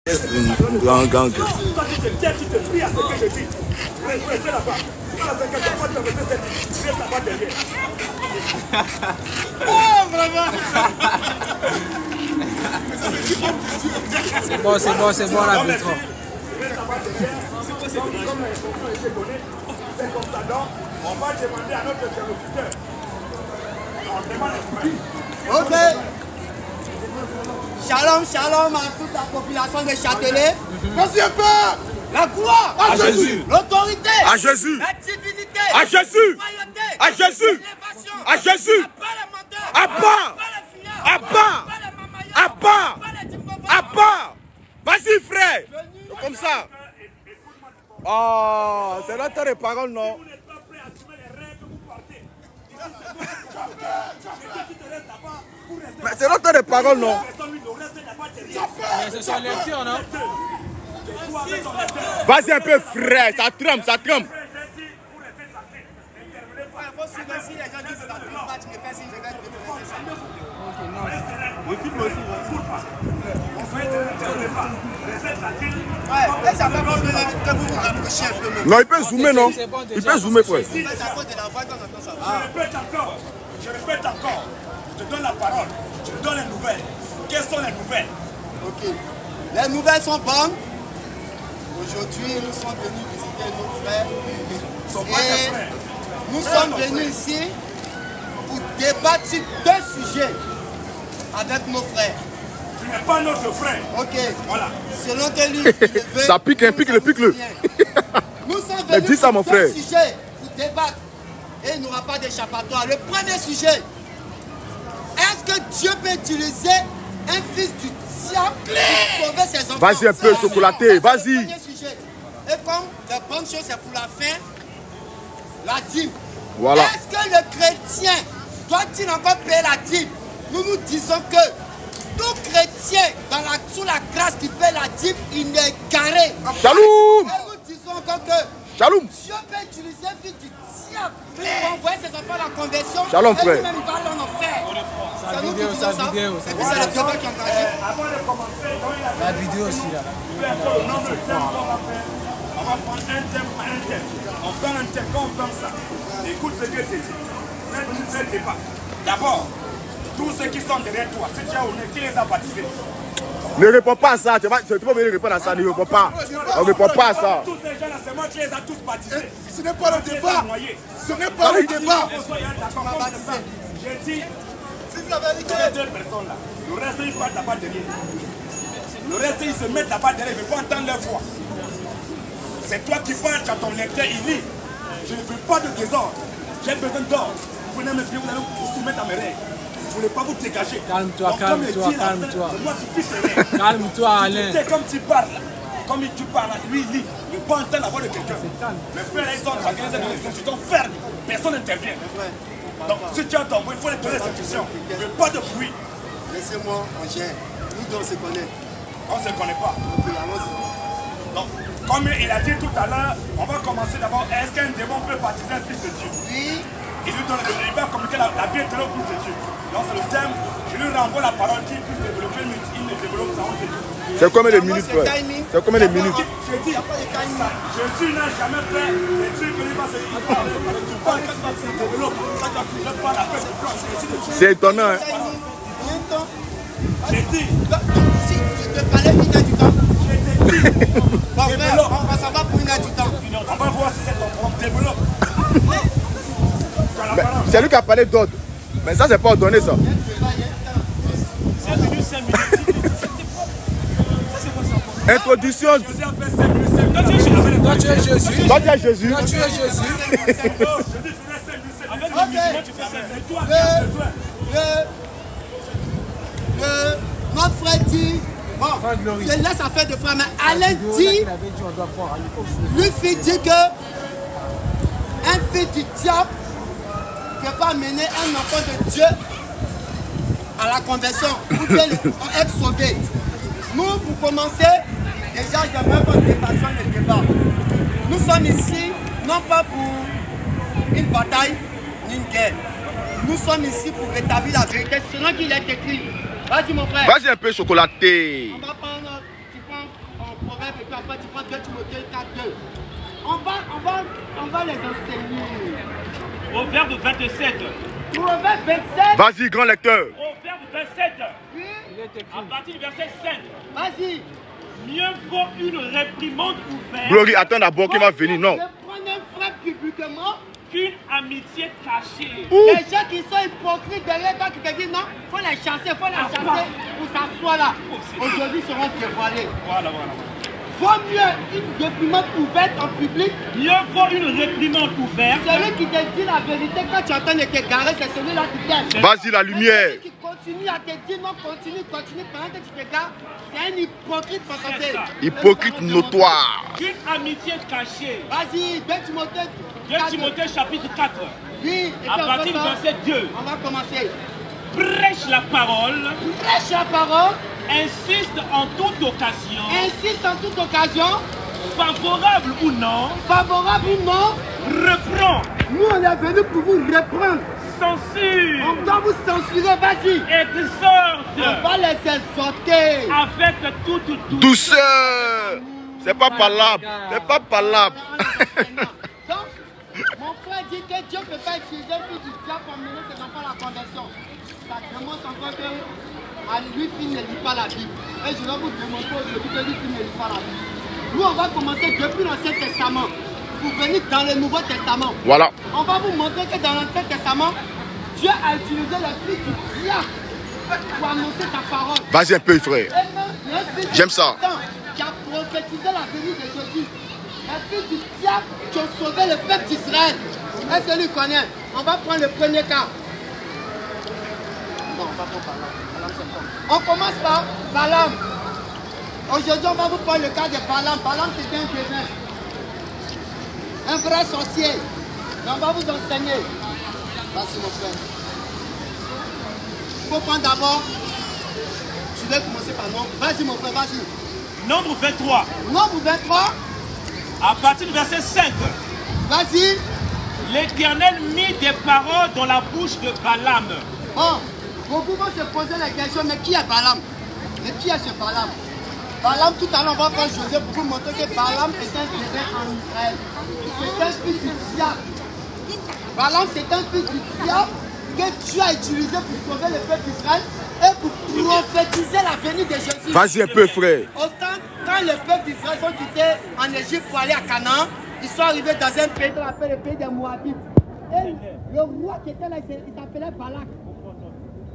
Gang. Toi, tu te tais, tu te plies à ce que je dis. Restez là-bas. Tu vas faire quelque chose, tu restes là-bas derrière. Oh, vraiment. C'est bon, l'arbitre. C'est comme ça, donc, on va demander à notre interlocuteur. On demande un Ok. Shalom à toute la population de Châtelet. Vas-y un peu. La gloire À Jésus. L'autorité À Jésus. La divinité À Jésus. La royauté À Jésus. L'élévation À Jésus. À part. À part. À part. À part. Vas-y frère. Comme ça. Oh, c'est notre temps de parole, non? Vous n'êtes pas prêt à assumer les règles que vous portez. Mais c'est notre temps de parole, non? C'est son lecteur, non? Vas-y un peu frère, ça tremble, ça tremble. Non, il peut zoomer, non? Il peut zoomer, frère. Je répète encore. Je te donne la parole. Je te donne les nouvelles. Quelles sont les nouvelles? Ok. Les nouvelles sont bonnes. Aujourd'hui, nous sommes venus visiter nos frères. Et nous sommes venus ici pour débattre sur deux sujets avec nos frères. Tu n'es pas notre frère. Ok. Voilà. Selon que lui, il veut. Ça pique, hein, pique-le, pique-le. Nous sommes Mais venus dis ça, mon pour deux frère. sujets pour débattre. Et il n'y aura pas d'échappatoire. Le premier sujet. Est-ce que Dieu peut utiliser un fils du diable pour sauver ses enfants? Vas-y un peu, chocolaté, vas-y. Et comme la bonne chose c'est pour la fin, la dîme. Voilà. Est-ce que le chrétien doit-il encore payer la dîme? Nous nous disons que tout chrétien sous la grâce qui paie la dîme, il est carré. Shalom. Et nous disons encore que Shalom. Dieu peut utiliser un fils du diable pour envoyer ses enfants à la conversion. Shalom, et frère. lui-même il va aller en enfer. C'est nous qui disons ça. Et puis c'est le débat qui est engagé. Avant de commencer, La vidéo aussi, là. le nombre de thèmes qu'on va faire. On va prendre un thème par un thème. On fait un thème, quand on fait ça, écoute ce que tu dis. Fais le débat. D'abord, tous ceux qui sont derrière toi, si tu as honnête, qui les a baptisés? Ne réponds pas à ça, tu vas venir répondre à ça, ne réponds pas. On ne répond pas à ça. Tous ces gens-là, c'est moi qui les a tous baptisés. Ce n'est pas le débat. Ce n'est pas le débat. J'ai dit, ces deux personnes-là, le reste, ils partent là-bas derrière. Le reste, ils se mettent là-bas derrière, ils ne veulent pas entendre leur voix. C'est toi qui parles, tu as ton lecteur, il lit. Je ne veux pas de désordre. J'ai besoin d'ordre. Vous venez me dire, vous allez vous soumettre à mes règles. Je ne voulais pas vous dégager. Calme-toi, Donc, calme-toi, comme calme-toi. moi, tu pisses les règles. Calme-toi, Alain. Tu sais, comme tu parles, lui, il lit. Il ne veut pas entendre la voix de quelqu'un. Mes frères, ils sont organisés dans les institutions fermes. Personne n'intervient. Donc, si tu entends, il faut les donner des instructions. Mais pas de bruit. Laissez-moi, on gère. Nous deux, on se connaît. On ne se connaît pas. Ok, allons-y. Donc, comme il a dit tout à l'heure, on va commencer d'abord. Est-ce qu'un démon peut baptiser un fils de Dieu? Oui. Il va communiquer la vérité au fils de Dieu. Donc, c'est le thème. Je lui renvoie la parole qui puisse développer, mais il ne développe pas. C'est combien de minutes, frère? C'est combien de minutes? Je dis, Jésus n'a jamais fait des trucs que lui va se dire. Tu parles quand tu se développes. Ça, tu ne pas la paix. C'est étonnant, hein? J'ai dit. Si je te parlais une heure du temps. J'ai dit. Bon, frère, on va savoir pour une heure du temps. On va voir si c'est ton problème. Développe. C'est lui qui a parlé d'ordre. Mais ça, c'est pas ordonné, ça. C'est venu 5 minutes. Introduction. Jésus a fait 5 minutes. Toi, tu es Jésus. Toi, tu es Jésus. Toi, tu es Jésus. Notre frère dit, bon, je laisse affaire de frère, mais Alain dit, lui fait dire que un fils du diable ne peut pas mener un enfant de Dieu à la conversion pour être sauvé. Nous, pour commencer, déjà, j'aimerais qu'on dépasse le débat. Nous sommes ici, non pas pour une bataille ni une guerre. Nous sommes ici pour rétablir la vérité, selon qu'il est écrit. Vas-y, mon frère. Vas-y un peu chocolaté. On va prendre, tu prends bref, et puis après tu prends 2 Timothée 4:2. On va les enseigner. Proverbe 27. Proverbe 27. Vas-y, grand lecteur. Proverbe 27. Oui. À partir du verset 5. Vas-y. Mieux vaut une réprimande ouverte. Glory, attends d'abord qu'il va venir, non. Prenez un frère publiquement. Qu'une amitié cachée. Les gens qui sont hypocrites derrière toi qui te disent non, il faut la chasser pour s'asseoir là. Aujourd'hui seront dévoilés. Voilà. Vaut mieux une réprimande ouverte en public. Mieux vaut une réprimande ouverte. Celui qui te dit la vérité quand tu entends de t'égarer, c'est celui-là qui t'aime. Vas-y, la lumière. Celui qui continue à te dire non, continue pendant que tu t'égares, c'est un hypocrite constaté. Hypocrite notoire. Qu'une amitié cachée. Vas-y, 2 Timothée. 2 Timothée chapitre 4. Oui, et puis À partir du verset 2. on va commencer. Prêche la parole. Prêche la parole. Insiste en toute occasion. Insiste en toute occasion. Favorable ou non. Favorable ou non. Reprend. Nous on est venus pour vous reprendre. Censure. On doit vous censurer, vas-y. Exhorte. On va les exhorter. Avec toute Douceur. C'est pas parlable. C'est pas parlable. Donc, mon frère dit que Dieu ne peut pas utiliser un fils du diable pour mener ses enfants à la conversion. Ça démontre encore que lui, il ne lit pas la Bible. Et je vais vous démontrer aujourd'hui que lui, il ne lit pas la Bible. Nous, on va commencer depuis l'Ancien Testament pour venir dans le Nouveau Testament. Voilà. On va vous montrer que dans l'Ancien Testament, Dieu a utilisé le fils du diable pour annoncer sa parole. Vas-y un peu, frère. J'aime ça. Qui a prophétisé la venue de Jésus. Le fils du diable qui a sauvé le peuple d'Israël. Est-ce que lui connaît? On va prendre le premier cas. Non, on va prendre Balaam. On commence par Balaam. Aujourd'hui, on va vous prendre le cas de Balaam. Balaam, c'était un devin. Un vrai sorcier. Mais on va vous enseigner. Vas-y, mon frère. Il faut prendre d'abord. Je vais commencer par nom. Vas-y, mon frère, vas-y. Nombre 23. Nombre 23. À partir du verset 5. Vas-y. L'Éternel mit des paroles dans la bouche de Balaam. Bon, beaucoup vont se poser la question, mais qui est Balaam? Mais qui est ce Balaam? Balaam, tout à l'heure, on va prendre Joseph pour vous montrer que Balaam est un devin en Israël. C'est un fils du diable. Balaam, c'est un fils du diable que Dieu a utilisé pour sauver le peuple d'Israël et pour prophétiser la venue de Jésus. Vas-y un peu, frère. Autant, quand le peuple d'Israël sont quittés en Égypte pour aller à Canaan, ils sont arrivés dans un pays qu'on appelle le pays des Moabites. Et le roi qui était là, il s'appelait Balak.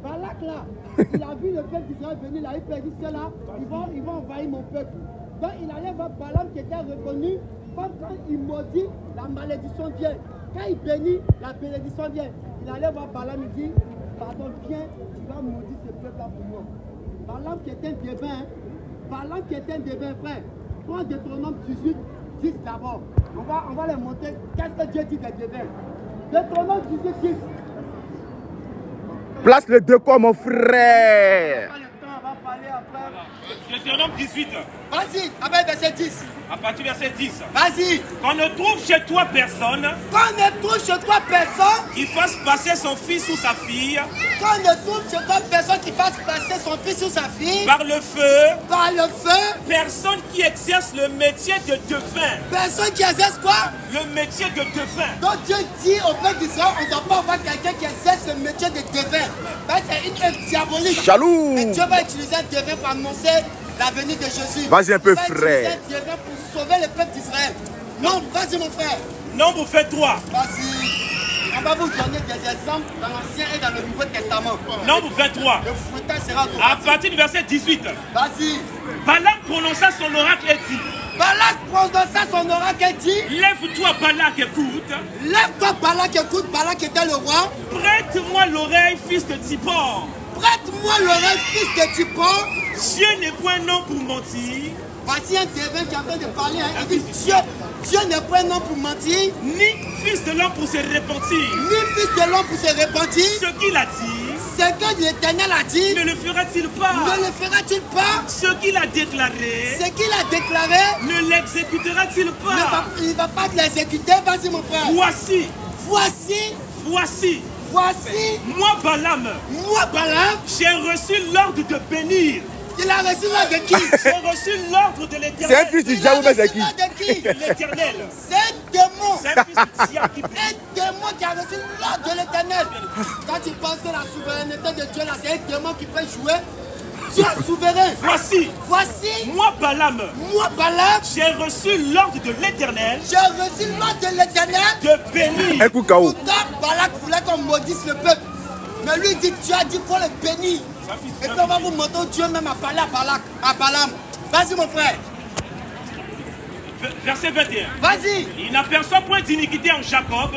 Balak là, il a vu le peuple d'Israël venir là, il peut dire cela, ils vont envahir mon peuple. Donc il allait voir Balaam qui était reconnu, comme quand il maudit, la malédiction vient. Quand il bénit, la bénédiction vient. Il allait voir Balaam, il dit, pardon, viens, tu vas maudire ce peuple là pour moi. Balaam qui était un devin, Balaam qui était un devin, frère, prends Deutéronome 18, 10 d'abord. On va les montrer qu'est-ce que Dieu dit des devins. Deutéronome 18, 10. Place les deux corps, mon frère. Deutéronome 18. Vas-y, avec verset 10. À partir du verset 10. Vas-y. Qu'on ne trouve chez toi personne. Qu'on ne trouve chez toi personne. Qui fasse passer son fils ou sa fille. Qu'on ne trouve chez toi personne qui fasse passer son fils ou sa fille. Par le feu. Par le feu. Personne qui exerce le métier de devin. Personne qui exerce quoi? Le métier de devin. Donc Dieu dit au peuple d'Israël, on ne doit pas avoir quelqu'un qui exerce le métier de devin. C'est une œuvre diabolique. Jaloux. Et Dieu va utiliser un devin pour annoncer la venue de Jésus. Vas-y un peu, Il va utiliser frère. un devin pour sauver le peuple d'Israël. Non, vas-y mon frère. Nombre 23. Vas-y. On va vous donner des exemples dans l'Ancien et dans le Nouveau Testament. Nombre 23. Le fouettage sera À partir du verset 18. Vas-y. Balaam prononça son oracle et dit. Balak prononça son oracle et dit. Lève-toi Balak, écoute. Lève-toi Balak, écoute. Balak était le roi. Prête-moi l'oreille, fils de Zippor. Prête-moi l'oreille, fils de Zippor. Dieu n'est point non pour mentir. Voici un devin qui est en train de parler. Hein. Il dit Dieu n'est point non pour mentir. Ni fils de l'homme pour se repentir. Ni fils de l'homme pour se repentir. Ce qu'il a dit. Ce que l'Éternel a dit. Ne le fera-t-il pas? Ne le fera-t-il pas? Ce qu'il a déclaré. Ce qu'il a déclaré. Ne l'exécutera-t-il pas? Il ne va pas l'exécuter. Vas-y mon frère. Voici. Voici. Voici. Voici. Moi Balaam. Moi Balaam. J'ai reçu l'ordre de bénir. Il a reçu l'ordre de qui? J'ai reçu l'ordre de l'Éternel. C'est un fils du diable, mais c'est qui? L'Éternel. C'est un démon. C'est un fils du diable qui prie. Un démon qui a reçu l'ordre de l'Éternel. Quand tu penses que la souveraineté de Dieu, là, c'est un démon qui peut jouer. Dieu est souverain. Voici, moi Balaam, j'ai reçu l'ordre de l'Éternel de bénir. Un coup KO. Pourtant, Balak voulait qu'on maudisse le peuple. Mais lui dit, Dieu a dit qu'il faut le bénir. Et puis on va vous montrer Dieu même a parlé à Balaam. Vas-y mon frère. Verset 21. Vas-y. Il n'aperçoit point d'iniquité en Jacob.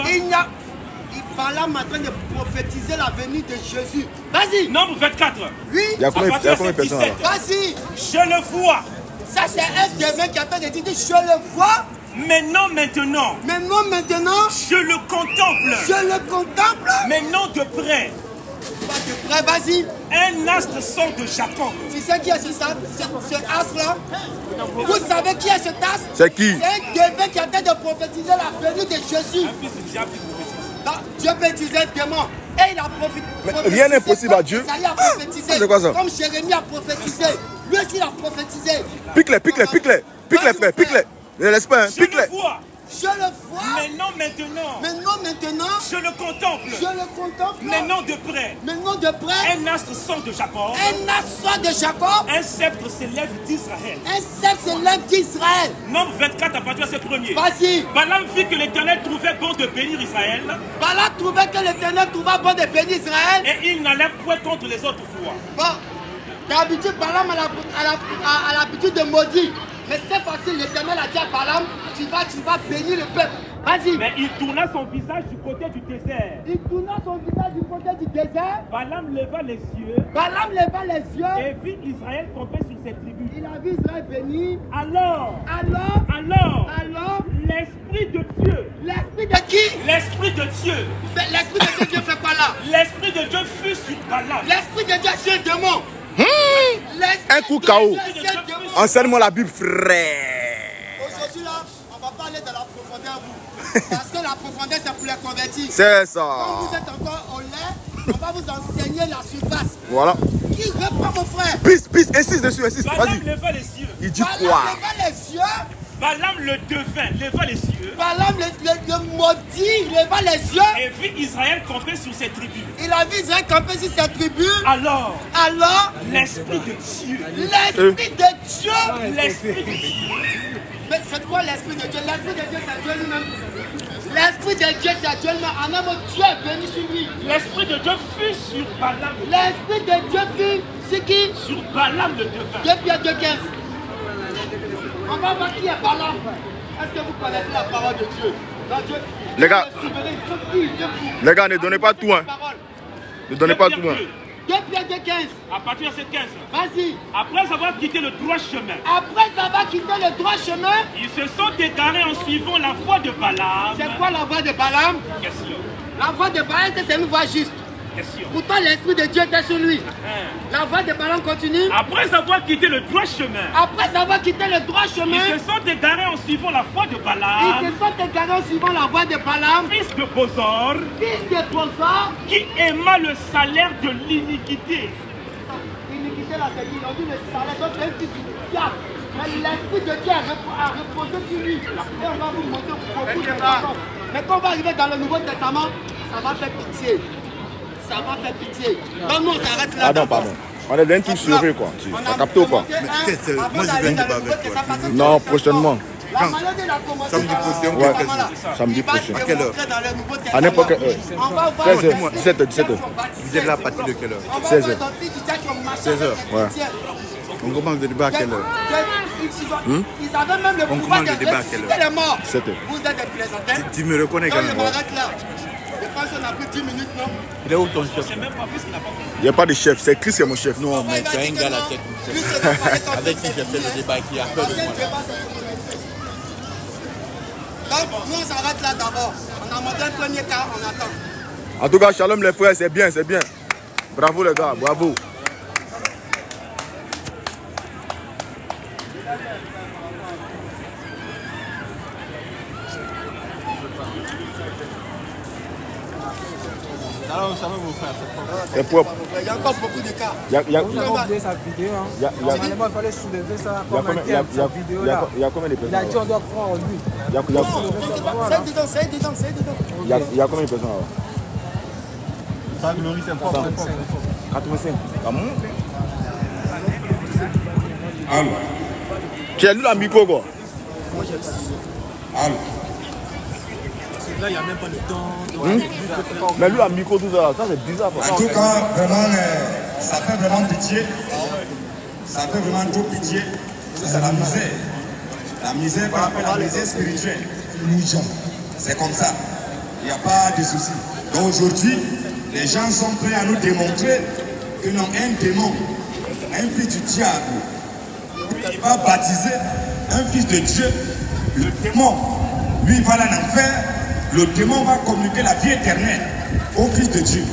Balaam est en train de prophétiser la venue de Jésus. Vas-y. Nombre 24. Oui. Il y a combien de personnes là? Vas-y. Je le vois. Ça c'est un démon qui attend de dire, je le vois. Mais non maintenant. Je le contemple. Mais non de près. Pas de près, vas-y. Un astre sort de Jacob. Tu sais qui est ce astre-là? Vous savez qui est cet astre? C'est qui? C'est un démon qui attend de prophétiser la venue de Jésus. Dieu peut utiliser un démon. Et il a prophétisé. Mais rien n'est possible à Dieu. Isaïe a prophétisé. C'est quoi ça? Comme Jérémie a prophétisé. Lui aussi il a prophétisé. Pique-les. Ne laisse pas, hein. Pique-les. Je le vois. Mais non maintenant. Je le contemple. Mais non de près. Un astre sort de Jacob. Un sceptre s'élève d'Israël. Nombre 24 à partir de ce premier. Vas-y. Balaam vit que l'Éternel trouvait bon de bénir Israël. Et il n'allait point contre les autres fois. Bon, d'habitude, Balaam a l'habitude de maudire. Mais c'est facile, l'Éternel a dit à Balaam, tu vas bénir le peuple. Vas-y. Mais il tourna son visage du côté du désert. Balaam leva les yeux. Et vit Israël camper sur ses tribus. Il a vu Israël béni. Alors, l'Esprit de Dieu. L'Esprit de qui? L'Esprit de Dieu. Mais l'Esprit de Dieu fait quoi là? L'Esprit de Dieu fut sur Balaam. L'Esprit de Dieu c'est un démon. Un coup KO. Enseigne-moi la Bible, frère. Aujourd'hui là, on va pas aller dans la profondeur vous. Parce que la profondeur c'est pour les convertis. C'est ça. Quand vous êtes encore au lait, on va vous enseigner la surface. Voilà. Qui reprend mon frère? Pisse, insiste dessus, Balaam vas-y. leva les yeux. Il dit quoi? Balaam le devint, leva les yeux. Balaam le maudit, il leva les yeux. Et vit Israël camper sur ses tribus. Il a vu Israël camper sur ses tribus. Alors, l'Esprit de Dieu. L'Esprit de Dieu. L'Esprit de Dieu. Mais c'est quoi l'Esprit de Dieu? L'Esprit de Dieu c'est Dieu lui-même. L'Esprit de Dieu c'est Dieu lui-même. En un mot, Dieu est venu sur lui. L'Esprit de Dieu fut sur Balaam. L'Esprit de Dieu fut sur qui? Sur Balaam le devint. 2 Pierre 2,15. On va voir qui est Balaam. Est-ce que vous connaissez la parole de Dieu? Dieu Les gars, ne donnez pas tout, hein. Ne donnez pas tout, hein. 2 Pierre 2,15. À partir de ce 15. Vas-y. Après avoir quitté le droit chemin. Ils se sont égarés en suivant la voie de Balaam. C'est quoi la voie de Balaam? Question. La voie de Balaam, c'est une voie juste. Question. Pourtant, l'Esprit de Dieu était sur lui. La voie de Balaam continue. Après avoir quitté le droit chemin. Ils se sont égarés en suivant la voie de Balaam. Fils de Bosor. Qui aima le salaire de l'iniquité. L'iniquité là, c'est dit, on dit le salaire, donc c'est un fils du diable. Mais l'Esprit de Dieu a reposé sur lui. Et on va vous montrer beaucoup de choses. Mais quand on va arriver dans le Nouveau Testament, ça va faire pitié. Donc nous on s'arrête là. Ah non, pardon. On est d'un truc suré quoi. Tu as capté ou pas? Moi je viens de débat avec toi. Non, prochainement. La maladie a commencé Samedi prochain, ouais, samedi prochain. À quelle heure? À n'importe quelle heure. On va voir 16h, 17h. Vous êtes là à partir de quelle heure? 16h. 16h. Ouais. On commence le débat à quelle heure? Ils avaient même le pouvoir de ressusciter les morts. 17h. Vous êtes des plaisantins. Tu me reconnais quand Donc je même. m'arrête là. Je pense qu'on a pris 10 minutes, non? Il est où ton chef? Il n'y a pas de chef, c'est Chris qui est mon chef. Non, mais tu as un gars à la tête. Avec qui j'ai fait le débat qui a peur de moi. Donc, nous on s'arrête là d'abord. On a monté le premier cas, on attend. En tout cas, shalom les frères, c'est bien. Bravo les gars, bravo. C'est propre. Il y a encore beaucoup de cas. Il y a oublié sa vidéo. Normalement, il fallait soulever ça comme un thème, sa vidéo-là. Il y a combien de personnes? Il a dit on doit croire en lui. C'est dedans. Il y a combien de personnes là? Ça glorie, c'est propre. 85. Allô. Tu as lu la micro quoi? Allô. Là, il n'y a même pas de temps. Mais lui la micro tout ça, c'est bizarre. En tout cas, vraiment, ça fait vraiment pitié. Ça fait vraiment trop pitié. C'est la misère. La misère qu'on appelle la misère spirituelle. C'est comme ça. Il n'y a pas de souci. Donc aujourd'hui, les gens sont prêts à nous démontrer que non, un démon, un fils du diable, il va baptiser un fils de Dieu. Le démon, lui, il va aller en enfer. Le démon va communiquer la vie éternelle au fils de Dieu.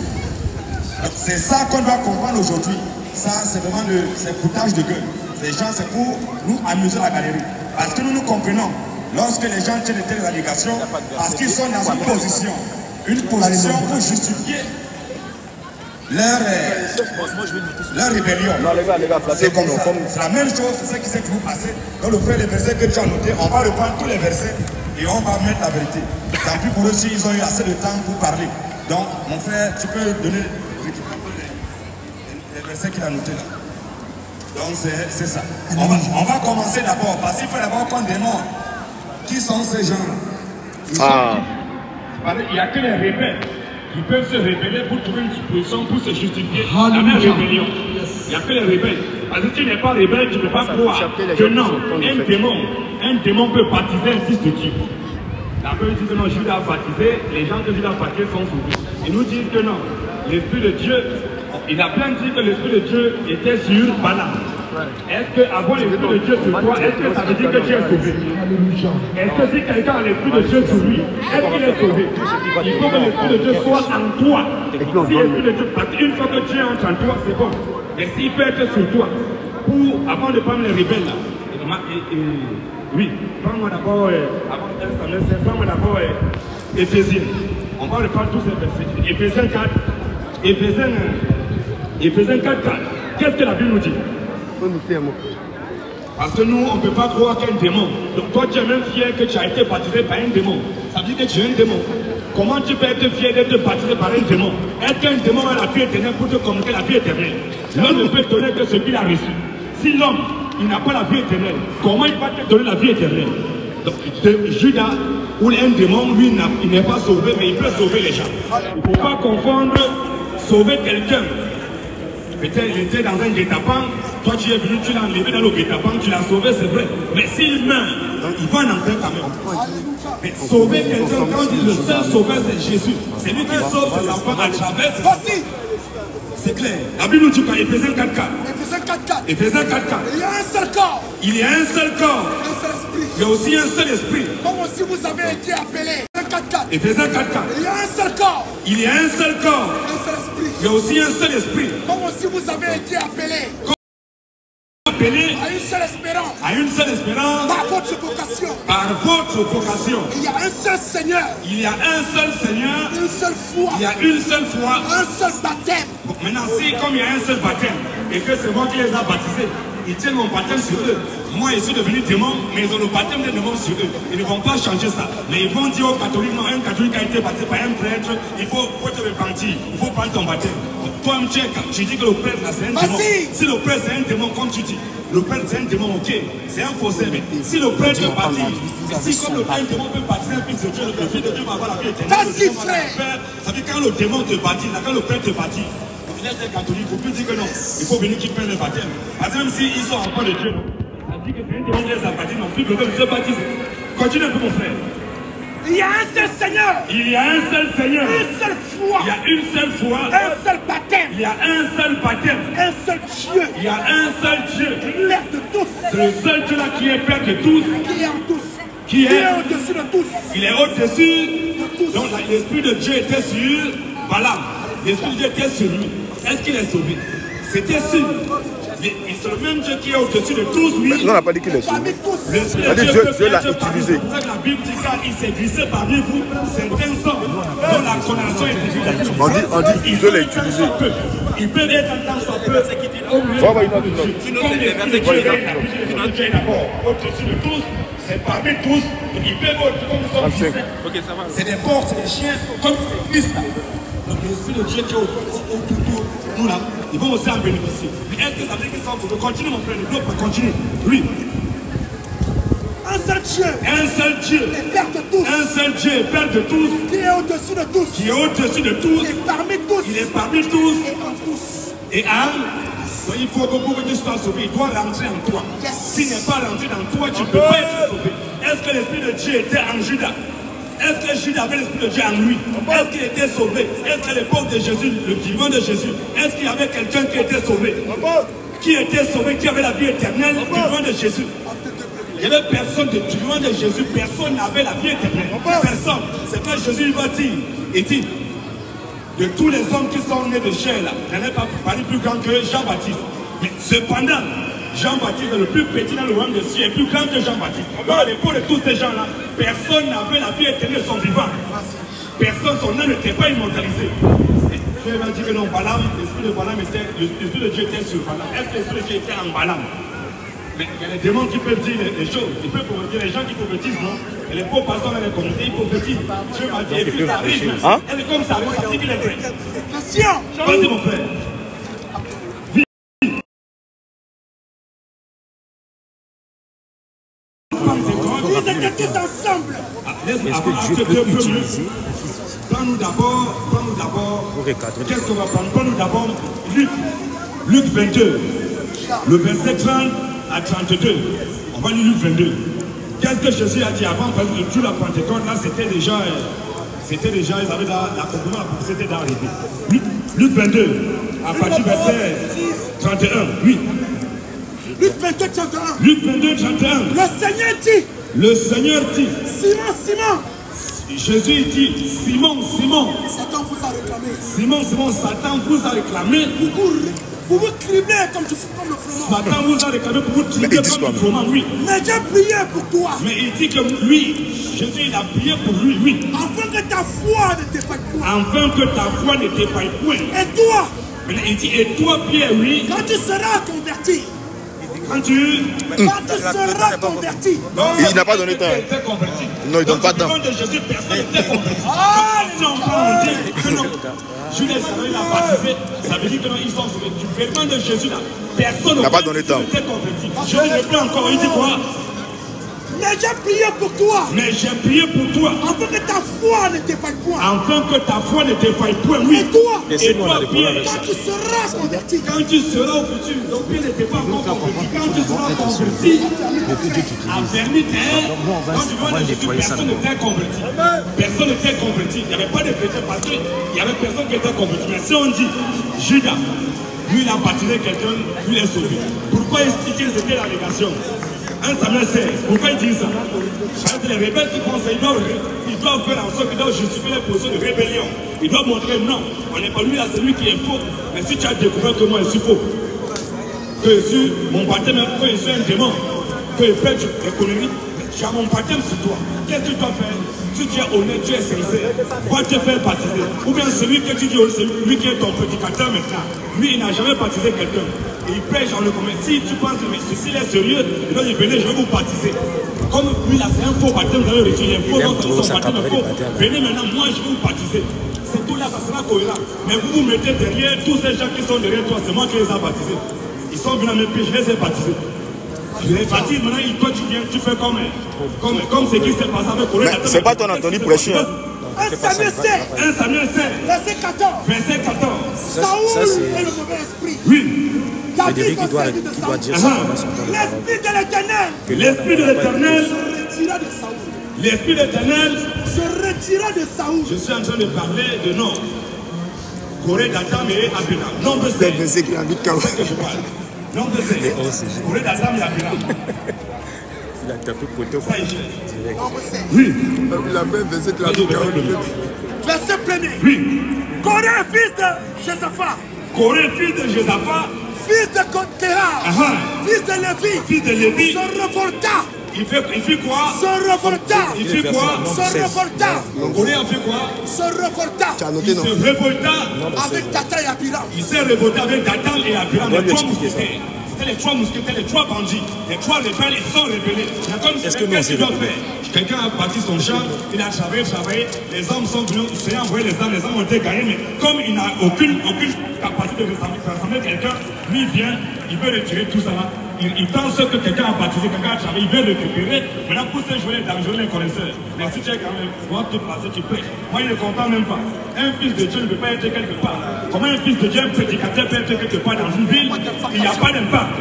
C'est ça qu'on doit comprendre aujourd'hui. Ça, c'est vraiment le foutage de gueule. Ces gens, c'est pour nous amuser la galerie. Parce que nous comprenons, lorsque les gens tiennent telles allégations, parce qu'ils sont dans une position pour justifier leur rébellion. C'est comme ça. C'est la même chose, c'est ce qui s'est toujours passé. Dans le frère, les versets que tu as notés, on va reprendre tous les versets et on va mettre la vérité. Tant pis pour eux s'ils ont eu assez de temps pour parler. Donc, mon frère, tu peux donner les versets qu'il a notés là. Donc, c'est ça. On va commencer d'abord, parce qu'il faut d'abord qu'on démontre qui sont ces gens. Il n'y a que les rebelles qui peuvent se rébeller pour trouver une position pour se justifier la même rébellion. Il n'y a que les rebelles. Parce que si tu n'es pas rebelle, tu ne peux pas croire que non, un démon peut baptiser un fils de Dieu. La Bible dit que non, Judas a baptisé, les gens que Judas a baptisés sont sauvés. Ils nous disent que non, l'Esprit de Dieu, il a bien dit que l'Esprit de Dieu était sur Balaam. Est-ce qu'avoir l'Esprit de Dieu sur toi, est-ce que ça veut dire que tu es sauvé? Est-ce que si quelqu'un a l'Esprit de Dieu sur lui, est-ce qu'il est sauvé? Il faut que l'Esprit de Dieu soit en toi. Si l'Esprit de Dieu, parce qu'une fois que Dieu entre en toi, c'est bon. Mais s'il peut être sur toi, avant de prendre les rebelles là, oui, prends-moi d'abord, prends-moi d'abord Éphésiens. On va reprendre tous ces versets. Éphésiens 4, Éphésiens 4, 4. Qu'est-ce que la Bible nous dit? Parce que nous, on ne peut pas croire qu'un démon. Donc toi, tu es même fier que tu as été baptisé par un démon. Ça veut dire que tu es un démon. Comment tu peux être fier d'être baptisé par un démon? Est-ce qu'un démon a la vie éternelle pour te communiquer la vie éternelle? L'homme ne peut donner que ce qu'il a reçu. Si l'homme, il n'a pas la vie éternelle, comment il va te donner la vie éternelle? Donc, Judas, ou un démon, lui, il n'est pas sauvé, mais il peut sauver les gens. Il ne faut pas confondre sauver quelqu'un. Peut-être il était dans un guet-apens, toi tu es venu, tu l'as enlevé dans le guet-apens, tu l'as sauvé, c'est vrai. Mais s'il meurt, il va en enfer quand même. Mais sauver quelqu'un, quand on dit le seul sauveur, c'est Jésus. C'est lui qui sauve ses enfants à travers. C'est clair. La Bible nous dit quoi? Éphésiens 4, 4. Éphésiens 4, 4. Il y a un seul corps. Il y a un seul corps. Un seul esprit. Il y a aussi un seul esprit. Comme aussi vous avez été appelés. Éphésiens 4, 4. Il y a un seul corps. Il y a un seul corps. Un seul esprit. Il y a aussi un seul esprit. Comme aussi vous avez été appelés. Appelé à une seule espérance. À une seule espérance. Par votre vocation. Par votre vocation. Il y a un seul Seigneur. Il y a un seul Seigneur. Une seule foi. Il y a une seule foi. Un seul baptême. Bon, maintenant, si comme il y a un seul baptême et que c'est moi qui les a baptisés, ils tiennent mon baptême sur eux. Moi, je suis devenu démon, mais ils ont le baptême des démons sur eux. Ils ne vont pas changer ça. Mais ils vont dire aux catholiques, non, un catholique a été baptisé par un prêtre, il faut te repentir, il faut prendre ton baptême. Toi, tu dis que le prêtre, là, c'est un démon. Si le prêtre, c'est un démon, comme tu dis, le prêtre, c'est un démon, ok, c'est un faussaire, mais si le prêtre te baptise, si comme le prêtre, démon peut baptiser un fils de Dieu, le fils de Dieu va avoir la vie éternelle. Ça veut dire quand le démon te baptise, quand le prêtre te baptise, il est catholique, il ne faut plus dire que non, il faut venir qu'il prenne le baptême. Parce que même s'ils sont enfants de Dieu, ça dit que c'est un démon qui les a baptisés, non plus besoin de se baptiser. Continue un peu, mon frère. Il y a un seul Seigneur. Il y a un seul Seigneur. Une seule foi. Il y a une seule foi. Un seul baptême. Il y a un seul baptême. Un seul Dieu. Il y a un seul Dieu. Père de tous. C'est le seul Dieu là qui est Père de tous. Qui est en tous. Qui est au-dessus de tous. Il est au-dessus de tous. Donc l'Esprit de Dieu était sur Balaam. L'Esprit de Dieu était sur lui. Est-ce qu'il est sauvé? C'était sûr. C'est le même Dieu qui est au-dessus de tous, oui. On n'a pas dit qu'il est sauvé. Dieu l'a utilisé. La Bible dit qu'il s'est glissé parmi vous, certains hommes dont la connaissance est divine. On dit Dieu l'a utilisé. Il peut être dans son peuple au milieu de Dieu d'abord au-dessus de tous, c'est parmi tous, il peut être comme nous sommes. C'est des porcs, c'est des chiens, comme c'est Christ. Donc l'esprit de Dieu qui est autour de nous là, ils vont aussi en bénéficier. Mais est-ce que ça veut dire qu'ils sont sauvés? Continue mon frère, le bloc continue. Oui. Un seul Dieu. Un seul Dieu. Et Père de tous. Un seul Dieu, Père de tous. Qui est au-dessus de tous. Qui est au-dessus de tous. Il est parmi tous. Il est parmi tous. Et en tous. Et donc il faut que pour que tu sois sauvé, il doit rentrer en toi. Yes. S'il n'est pas rentré dans toi, tu ne peux pas être sauvé. Est-ce que l'Esprit de Dieu était en Judas? Est-ce que Judas avait l'Esprit de Dieu en lui? Est-ce qu'il était sauvé? Est-ce qu'à l'époque de Jésus, le vivant de Jésus, est-ce qu'il y avait quelqu'un qui était sauvé? Qui était sauvé, qui avait la vie éternelle du vivant de Jésus? Il n'y avait personne du vivant de Jésus, personne n'avait la vie éternelle. Personne. C'est que Jésus va dire, il dit, de tous les hommes qui sont nés de chair, là, il n'y en a pas parlé plus grand que Jean-Baptiste. Mais cependant, Jean-Baptiste est le plus petit dans le royaume de Dieu, est plus grand que Jean-Baptiste. Donc à l'époque de tous ces gens-là, personne n'avait la vie éternelle de son vivant. Personne, son âme n'était pas immortalisé. Dieu va dire que non, Balaam, l'esprit de Balaam était, l'esprit de Dieu était sur Balaam. Est-ce que l'esprit de Dieu était en Balaam? Mais il y a des démons qui peuvent dire les choses. Ils peuvent dire les gens qui prophétisent, non? Et les pauvres pasteurs dans les communautés, ils prophétisent. Dieu m'a dit, et puis ça arrive. Et c'est comme ça, ça dit qu'il est vrai. Attention. Vas-y mon frère. Ils étaient tous ensemble. Est-ce que Dieu peut utiliser? Prends-nous d'abord. Qu'est-ce qu'on va prendre? Prends-nous d'abord Luc 22, le verset 30 à 32. On va lire Luc 22. Qu'est-ce que Jésus a dit avant? Parce que tout la Pentecôte, là, c'était déjà, ils avaient l'accompagnement, c'était d'arriver. Luc 22, à partir du verset 31. Oui. Luc 22, 31. Luc 22, 31. Le Seigneur dit. Simon. Jésus dit, Simon. Satan vous a réclamé. Simon, Satan vous a réclamé. Pour vous cribler comme le froment. Satan vous a réclamé pour vous cribler comme le froment, oui. Mais j'ai prié pour toi. Mais il dit que lui, Jésus, il a prié pour lui, oui. Afin que ta foi ne t'éfaille point. Et toi? Il dit, et toi, Pierre, oui. Quand tu seras converti. Quand tu seras converti. Il n'a pas donné temps. Non, il ne donne pas temps. Jésus, personne n'était converti. Ah non, on dit que non. Judas il a baptisé, ça veut dire que non, ils sont sauvés. Du vêtement de Jésus là, personne n'a pas donné temps. Jésus ne peut encore, il dit quoi? Mais j'ai prié pour toi. Afin que ta foi ne t'éfaille point. Oui. Et toi, Pierre, quand tu seras converti. Quand tu seras au futur, donc Pierre n'était pas encore converti. Quand tu seras converti, à vérité, quand tu vois Jésus, personne n'était converti. Il n'y avait pas de chrétien parce qu'il y avait personne qui était converti. Mais si on dit, Judas, lui il a baptisé quelqu'un, lui il est sauvé. Pourquoi expliquer c'était la négation? 1 Samuel 16, pourquoi il dit ça? Parce que les rebelles qui font ça, ils doivent faire en sorte qu'ils doivent justifier les positions de rébellion. Ils doivent montrer non, on n'est pas lui là, c'est lui qui est faux. Mais si tu as découvert que moi je suis faux, que je suis mon baptême, que je suis un démon, que je fais l'économie, tu as mon baptême sur toi. Qu'est-ce que tu dois faire? Si tu es honnête, tu es sincère, va te faire baptiser. Ou bien celui que tu dis, c'est lui qui est ton prédicateur maintenant. Lui, il n'a jamais baptisé quelqu'un. Et il pêche en le commun. Si tu penses que ceci est sérieux, il va dire, venez, je vais vous baptiser. Comme lui là, c'est un faux baptême, vous avez reçu, il y a un faux son baptême est faux. Venez maintenant, moi je vais vous baptiser. C'est tout là, ça sera cohérent. Mais vous vous mettez derrière tous ces gens qui sont derrière toi, c'est moi qui les ai baptisés. Ils sont venus à mes pieds, je les ai baptisés. Je les baptise, maintenant toi tu viens, tu fais comme ce qui s'est passé avec Corée. C'est pas ton Anthony prêcher. 1 Samuel 16. Verset 14. Saoul est le mauvais esprit. Oui. David doit dire ça. L'esprit de l'Éternel se retira de Saoul. L'esprit de l'Éternel se retira de Saoul. Je suis en train de parler de nom. Corée, Datam et Abiram. Nombre 16. C'est que je parle. Nombre 16. Corée, Datam et Abiram. Il a tapé côté au oui. Il a même verset que la Verset premier. Oui. Corée, fils de Josaphat. Corée, fils de Josaphat. fils de Kéra, fils de Lévi, se révolta. Il fait quoi? Se révolta. Il fait quoi? Se révolta. L'Ongolais fait quoi? Se révolta. Il se révolta avec Dathan et Abiram. Il s'est révolté avec Dathan et Abiram, les trois mousquetaires. C'était les trois mousquetaires, les trois bandits, les trois rebelles, ils sont rebellés. Qu'est-ce qu'ils doivent faire? Quelqu'un a bâti son champ, il a travaillé, les hommes sont venus, il s'est envoyé les hommes ont été gagnés, mais comme il n'a aucune capacité de rassembler quelqu'un, lui il vient, il veut retirer tout ça là. Il pense que quelqu'un a baptisé, quelqu'un a travaillé, il veut récupérer. Maintenant, pour ces joueurs dangereux, les connaisseurs, mais si tu es quand même, voir te passer, tu prêches. Moi, il ne comprend même pas. Un fils de Dieu ne peut pas être quelque part. Comment un fils de Dieu, un prédicateur, peut être quelque part dans une ville? Il n'y a pas d'impact.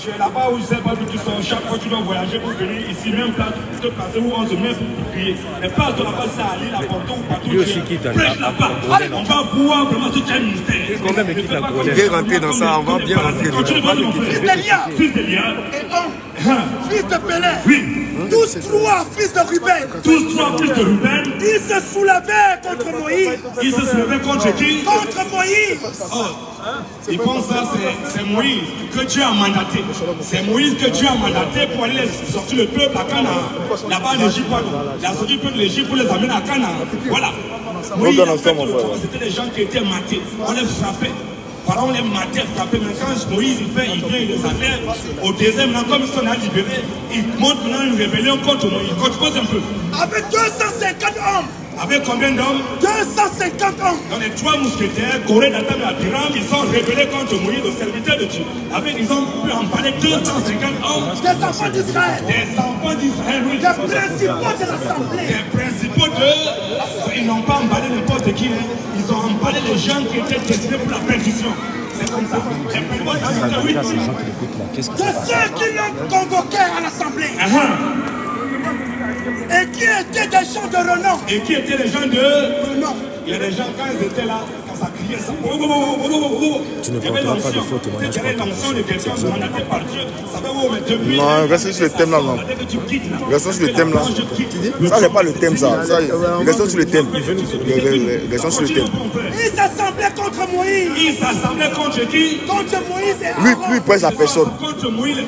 Tu es là-bas où je ne sais pas d'où tu sors. Chaque fois, tu dois voyager pour venir ici, même place, te placer où on se met pour prier. Mais pas de là-bas, ça à Lille, à Porto ou partout. Prêche là-bas. On va voir vraiment tout un ministère. On va rentrer dans ça, on va bien rentrer dans ça. Fils d'Elia. Fils d'Elia. Fils de Pélé. Oui. Tous trois fils de Ruben. Tous trois fils de Ruben. Ils se soulevaient contre Moïse. Ils se soulevaient contre qui? Contre Moïse. Oh. Ils pensent ça, c'est Moïse que Dieu a mandaté. C'est Moïse que Dieu a mandaté pour aller sortir le peuple à Canaan. Là-bas en Égypte, il a sorti le peuple de l'Égypte pour les amener à Canaan. Voilà. Moïse, c'était des gens qui étaient matés. On les frappait. Pharaon les matait, frappait. Mais quand Moïse il vient, il les enlève. Au deuxième, comme ils sont libérés, il monte maintenant une rébellion contre Moïse. Quand tu poses un peu. Avec 250 hommes. Avec combien d'hommes? 250 hommes. Dans les trois mousquetaires, Corée, Dathan et Abiram, ils sont rébellés contre Moïse, le serviteur de Dieu. Ils ont pu emballer 250 hommes. Des enfants d'Israël. Des enfants d'Israël, oui. Des principaux de l'Assemblée. Des principaux de... Ils n'ont pas emballé n'importe qui. Ils ont emballé les gens qui étaient destinés pour la perdition. C'est comme ça. De ceux qui l'ont convoqué à l'Assemblée. Et qui étaient des gens de renom. Et qui étaient des gens de renom. Il y a des gens, quand ils étaient là, quand ça criait, ça... Tu ne porteras pas de faux témoignages. Il y avait l'onction de quelqu'un mandaté par Dieu. Ça fait où, mais depuis... Non, restez sur le thème là, non. Restons sur le thème là. Ça, c'est pas le thème, ça. Restons sur le thème. Restons sur le thème. Ils s'assemblaient contre Moïse. Ils s'assemblaient contre qui? Contre Moïse et Aaron. Lui, presse la personne. Contre Moïse,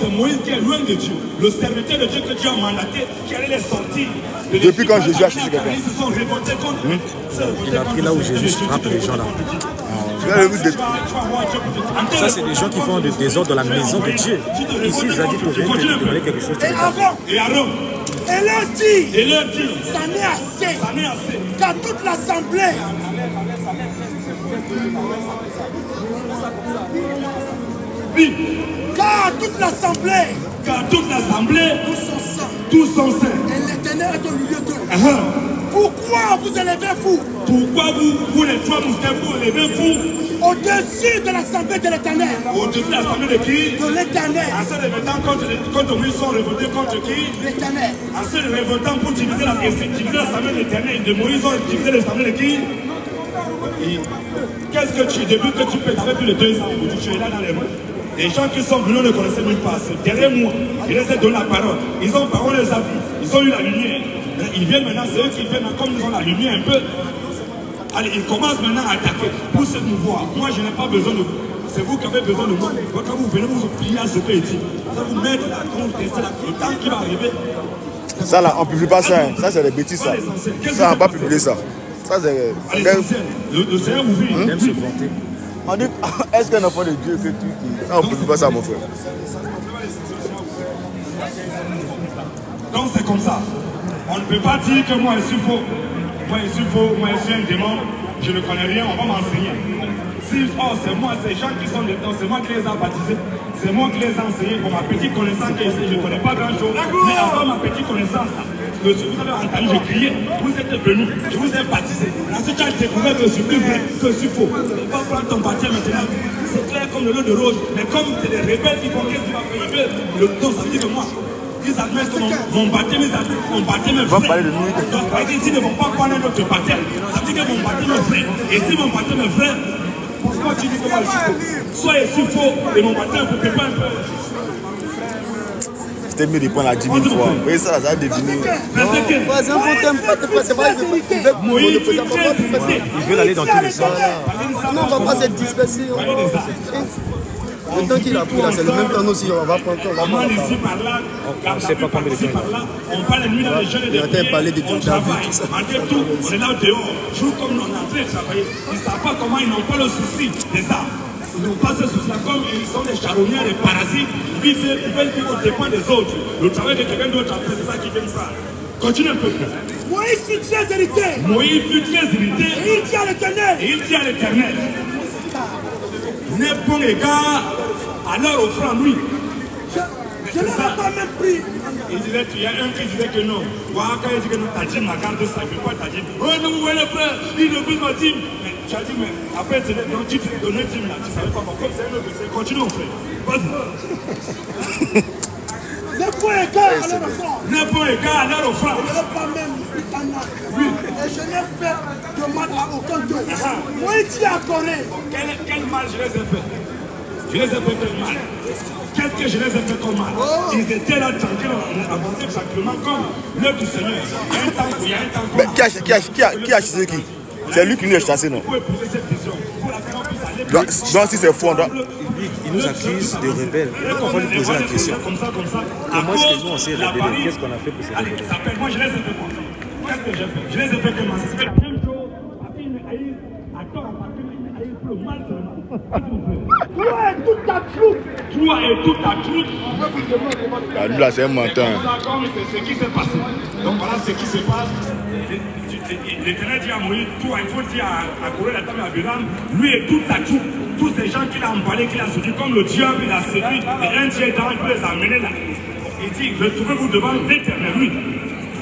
c'est Moïse qui est loin de Dieu. Le serviteur de Dieu que Dieu a mandaté, qui allait les sortir. Depuis quand Jésus a cherché quelqu'un? Ils se sont révoltés contre lui. Il a pris là où Jésus frappe les gens là. Ça, c'est des gens qui font des désordres dans la maison de Dieu. Ici, ils ont dit pour venir te demander quelque chose. Et Aaron. Et leur dit, ça n'est assez. Ça n'est assez. Qu'à toute l'assemblée. Oui. Car toute l'assemblée. Tous sont saints. Et l'Éternel est au milieu d'eux. Pourquoi vous élevez-vous? Pourquoi vous les trois mousquetaires, vous élevez-vous au-dessus de l'assemblée de l'Éternel? Au-dessus de l'assemblée de qui? De l'Éternel. En se révoltant contre Moïse, sont révoltés contre qui? L'Éternel. En se révoltant pour diviser l'assemblée de l'Éternel de Moïse, ont divisé l'assemblée de qui? Qu'est-ce que tu, depuis que tu peux, avec plus de 2 ans, tu es là dans les rues. Les gens qui sont venus ne connaissaient même pas. Derrière moi, ils les ont donné la parole. Ils ont parlé les avis. Ils ont eu la lumière. Ils viennent maintenant, c'est eux qui viennent, comme ils ont la lumière un peu. Allez, ils commencent maintenant à attaquer pour se mouvoir. Moi, je n'ai pas besoin de vous. C'est vous qui avez besoin de moi. Quand vous venez, vous pliez à ce que je dis. Ça vous met la compte, c'est le temps qui va arriver. Ça là, on ne publie pas ça. Hein. Ça, c'est des bêtises, ça. Ça, on ne va pas publier ça. Ça, c'est... Le Seigneur vous vit. Même se vanter. On dit, est-ce qu'un enfant de Dieu que tu... Ça, on ne publie pas ça, mon frère. Donc, c'est comme ça. On ne peut pas dire que moi, je suis faux. Moi, je suis faux. Moi, je suis un démon. Je ne connais rien. On va m'enseigner. Si, oh, c'est moi, ces gens qui sont dedans, c'est moi qui les ai baptisés. C'est moi qui les ai enseignés. Pour ma petite connaissance, je ne connais pas grand-chose. Mais avant ma petite connaissance, vous avez entendu, j'ai crié. Vous êtes venus. Je vous ai baptisé. Ensuite, tu as découvert que je suis plus vrai, que je suis faux. Tu vas prendre ton baptême maintenant. C'est clair comme le lot de rose. Mais comme c'est des rebelles qui font qu'est-ce qui va faire le dos, ça veut dire que moi. Ils admettent que mon baptême, mon baptême est vrai. Donc, par exemple, s'ils ne vont pas prendre notre baptême, ça veut dire que mon baptême est vrai. Et si mon baptême est vrai, pourquoi tu dis que moi je suis faux? Soit je suis faux et mon baptême ne peut pas un peu. C'était mieux de prendre la 10 000 fois. Vous voyez ça, ça a devenu... Ils veulent aller dans tous les sens. Non, on ne va pas se disperser. Le temps qu'il a pris là, c'est le même temps aussi, on va prendre. On ne sait pas combien de temps. On parle de nuit dans les jeunes et des prières. On travaille, malgré tout, on est là dehors. Jour comme on est en train de travailler. Ils ne savent pas comment ils n'ont pas le souci des arts. Ils n'ont pas ce souci-là, comme ils sont des charognards, des parasites. Ils veulent vivre au dépend des autres. Le travail de quelqu'un d'autre après, c'est ça qu'ils viennent faire. Continue un peu. Moïse fut très irrité. Moïse fut très irrité. Et il dit à l'Éternel. Et il dit à l'Éternel. N'est bon égard à leur offrande, lui. Je ne l'ai pas même pris. Il disait, il y a un qui disait que non. Quand il dit que non, ta dîme, la garde de ça, il ne peut pas ta dîme. Oh non, vous voyez frère, il ne veut ma dîme. Mais tu as dit, mais après, c'est donc tu te donnais dîme là, tu ne savais pas pourquoi, c'est un autre, c'est continue, frère. Vas-y. N'est point égard à leur offrande. N'est point égard à leur offrande. Je ne l'ai pas même pris en âme. Oui. Et je n'ai fait de mal à aucun d'eux. Moi, il dit à Corée. Quel mal je les ai fait? Je les ai fait quel mal? Qu'est-ce que je les ai fait comme mal? Ils étaient là tranquilles, avancés simplement comme l'œuvre du Seigneur. Il y a un temps, il y a un temps. Mais qui a chassé qui? C'est lui qui nous a chassé, non? Vous pouvez poser cette question. Donc si c'est faux, il nous accuse de rebelles. Donc on va lui poser la question. Comment est-ce que nous on s'est rebellés? Qu'est-ce qu'on a fait pour se rebeller? Moi je les ai fait comme ça. Qu'est-ce que j'ai fait? Je les ai fait comment? C'est la même chose. Après il me haït, à tort en partie, il me haït pour le mal seulement. Toi et toute ta troupe. Toi et toute ta troupe. Lui là, c'est un menteur. C'est ce qui s'est passé. Donc voilà ce qui se passe. L'Éternel dit à Moïse, toi, il faut dire à Corée, la table à Biram, lui et toute sa troupe, tous ces gens qu'il a emballés, qu'il a séduit, comme le diable, il a séduit, et un dieu dans il peut les amener là. Il dit, retrouvez-vous devant l'Éternel, oui.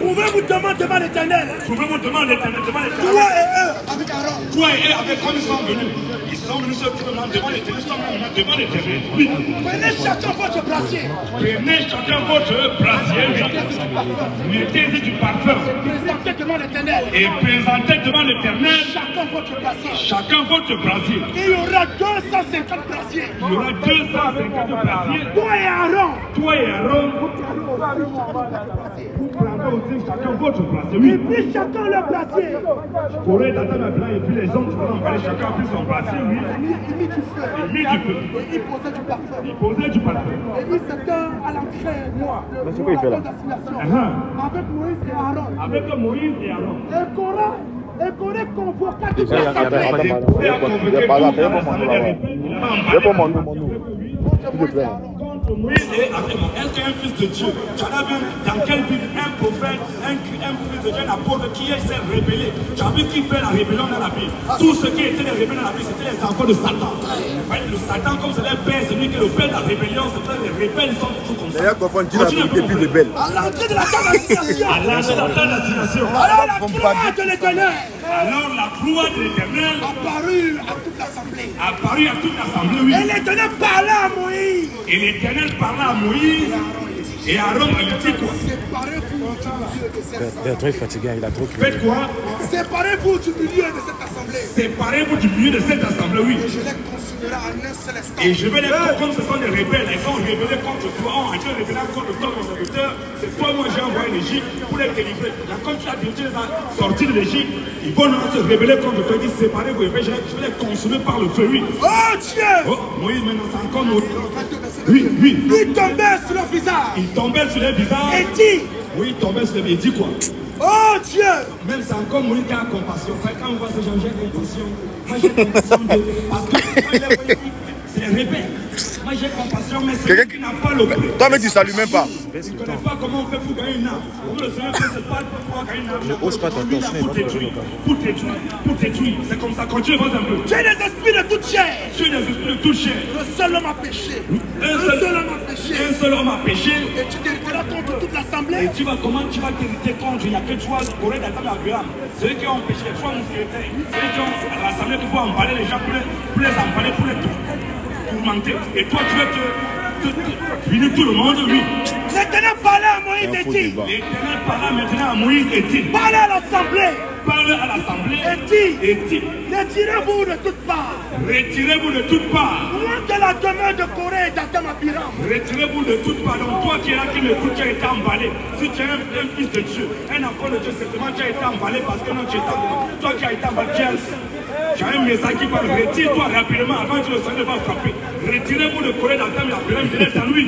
Trouvez-vous devant l'Éternel. Trouvez-vous devant l'Éternel, devant l'Éternel. Toi et eux avec Aaron. Toi et eux avec comme ils sont venus. Ils sont venus se trouver devant l'Éternel. Ils sont venus devant l'Éternel. Oui. Prenez chacun votre brasier. Prenez chacun votre brasier. Mettez-y du parfum. Présentez devant l'Éternel. Et présentez devant l'Éternel. Chacun votre brasier. Chacun votre brasier. Il y aura 250 brasiers. Il y aura 250 brasiers. Toi et Aaron. Toi et Aaron. Vous prendrez aussi chacun votre brasier. Oui. Et puis chacun le brasier. Corée d'attendre à blanc et puis les hommes qui vont emballer chacun a pris son brasier. Oui. Il mit du feu. Il mit du feu. Et il posait du parfum. Il posait du parfum. Et il s'était à l'entrée de c'est quoi il fait là? avec Moïse et Aaron. Avec Moïse et Aaron. Et Corée convoqua toute Il l'assemblée. y a pas mon nom. S'il te plaît. Moïse et Aaron. Est-ce qu'un fils de Dieu, tu en as vu dans quelle Bible un prophète, un fils de Dieu, un apôtre qui s'est rébellé? Tu as vu qui fait la rébellion dans la Bible? Tous ceux qui étaient les rebelles dans la Bible, c'était les enfants de Satan. Le Satan, comme c'est le père, c'est lui qui est le père de la rébellion, c'est pour les rebelles, ils sont toujours comme ça. D'ailleurs, confondre Dieu et puis rebelle. À l'entrée de la table d'assignation. À l'entrée de la table d'assignation. Alors la gloire de l'Éternel. Alors la gloire de l'Éternel apparut à toute l'assemblée. Apparut à toute l'assemblée, oui. Et l'Éternel parlait à Moïse. Et l'Éternel parlait à Moïse. Et Aaron lui dit quoi? Séparez-vous du milieu de cette assemblée. Il est trop fatigué, il a trop crié. Faites quoi? Séparez-vous du milieu de cette assemblée. Séparez-vous du milieu de cette assemblée, oui. Et je les consumerai en un seul instant. Et je vais les prendre comme ce sont des rebelles. Ils sont rebellés contre toi. On a été rebellés contre toi, mon serviteur. C'est toi, moi, j'ai envoyé l'Égypte pour les délivrer. Là, comme tu as dit, tu les as sortis de l'Égypte, ils vont se rebeller contre toi. Ils disent séparez-vous. Et je vais les consumer par le feu, oui. Oh Dieu! Oh, Moïse, maintenant, c'est encore Moïse. Oui, oui. Il tombait sur leur visage. Il tombait sur les visages. Et dit. Oui, il tombait sur les visages. Il dit quoi? Oh Dieu! Même c'est encore Moïse qui a compassion. Quand on voit ces gens, j'ai compassion. Moi j'ai compassion parce que c'est les rebelles. Moi j'ai compassion, mais c'est qui n'a pas le prix. Toi, mais tu ne salues même pas. Tu ne connais pas comment on fait pour gagner une âme. Le Seigneur fait ce pas pour gagner une âme. Ne hausse pas ton torse, Pour détruire. Pour détruire. Pour détruire. C'est comme ça. Continue, vas un peu. Tu es des esprits de toute chair. Tu es des esprits de toute chair. Le seul homme a péché. Un seul homme a péché. Un seul homme a péché. Et tu t'irriteras contre toute l'assemblée. Et tu vas comment tu vas t'irriter contre? Il n'y a que toi, Corée d'attendre à Biram. Ceux qui ont péché, les trois mousquetaires. Ceux qui ont l'assemblée qui vont emballer les gens pour les emballer, pour les tourmenter. Et toi, tu veux unir tout le monde, oui. L'Éternel parlait à Moïse et dit. L'Éternel parlait maintenant à Moïse et dit. Parlez à l'assemblée. Parlez à l'assemblée. Et dit. Retirez-vous de toutes parts. Retirez-vous de toutes parts. Loin de la demeure de Corée et d'Adam Abiram. Retirez-vous de toutes parts. Donc toi qui es là, qui m'écoute, tu as été emballé. Si tu es un fils de Dieu, un enfant de Dieu, certainement tu as été emballé parce que non, tu es emballé. Toi qui as été emballé, tu as un message qui parle. Retire-toi rapidement avant que le Seigneur va frapper. retirez-vous le collet d'Adam et Abraham, je l'ai en lui.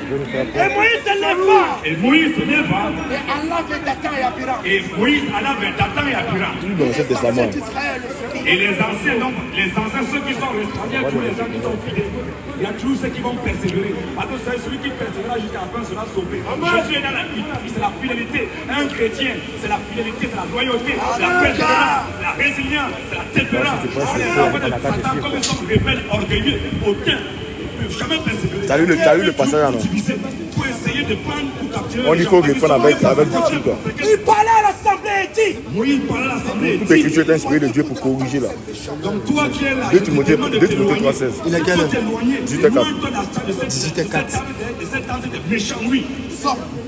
Et Moïse se leva. Et Moïse se leva. Et Allah vint Dathan et Abiram. Et Moïse alla vers Dathan et Abiram. Dans l'Ancien Testament. Et les anciens, donc, les anciens, ceux qui sont responsables, tous les gens qui sont fidèles, il y a toujours ceux qui vont persévérer. Parce que celui qui persévérera jusqu'à la fin sera sauvé. Jésus est dans la vie, c'est la fidélité. Un chrétien, c'est la fidélité, c'est la loyauté, c'est la persévérance, c'est la résilience, c'est la tempérance. On est en fait de Satan comme ils sont rebelles, orgueilleux, hautains. Jamais persévérer. T'as eu le passage là, non? On dit qu'il faut répondre avec du quoi. Il parlait à l'assemblée et dit. Moïse parlait à l'assemblée. Toute l'écriture est inspirée de Dieu pour corriger là. Donc toi qui es là, 2 Timothée 3,16. Il est quel heure? 18h04. 18h04. Oui.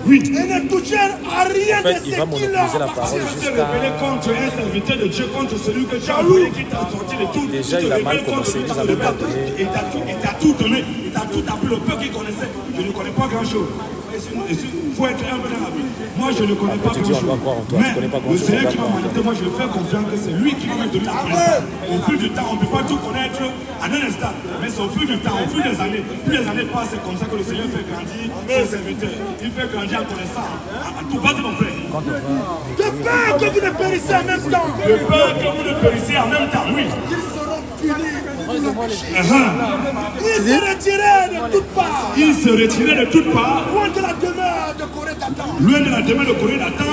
Oui. Et ne touchez à rien de ce il va monopoliser la parole jusqu'à... contre un serviteur de Dieu, contre celui que tu as envoyé qui t'a sorti de tout. Déjà, il a mal commencé. Il a même pas donné. Il t'a tout donné. Il t'a tout appris. Le peu qu'il connaissait, je ne connais pas grand-chose. Il faut être humble dans la vie. Moi, je ne connais pas grand-chose. Mais le Seigneur qui m'a mandaté, moi, je le fais confiance que c'est lui qui va me donner la connaissance. Au fil du temps, on ne peut pas tout connaître en un instant. Mais c'est au fil du temps, au fil des années. Plus les années passent, c'est comme ça que le Seigneur fait grandir ses serviteurs. Il fait grandir en connaissance. À tout bas de mon frère. De peur que vous ne périssiez en même temps. De peur que vous ne périssiez en même temps, oui. Ils seront punis. Il se retirait de toutes parts. Il se retirait de toutes parts. Loin de la demeure de Corée Dathan. Loin de la demeure de Corée Dathan.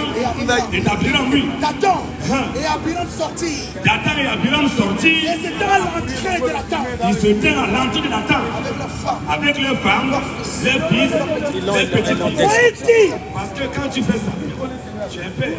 Et d'Abiram, oui. Dathan et Abiram sortis. Dathan et Abiram sortis. Et c'était à l'entrée de Dathan. Ils se tenaient à l'entrée de Dathan. Avec leurs femmes, leurs fils, leurs petits-fils. Parce que quand tu fais ça, tu es père.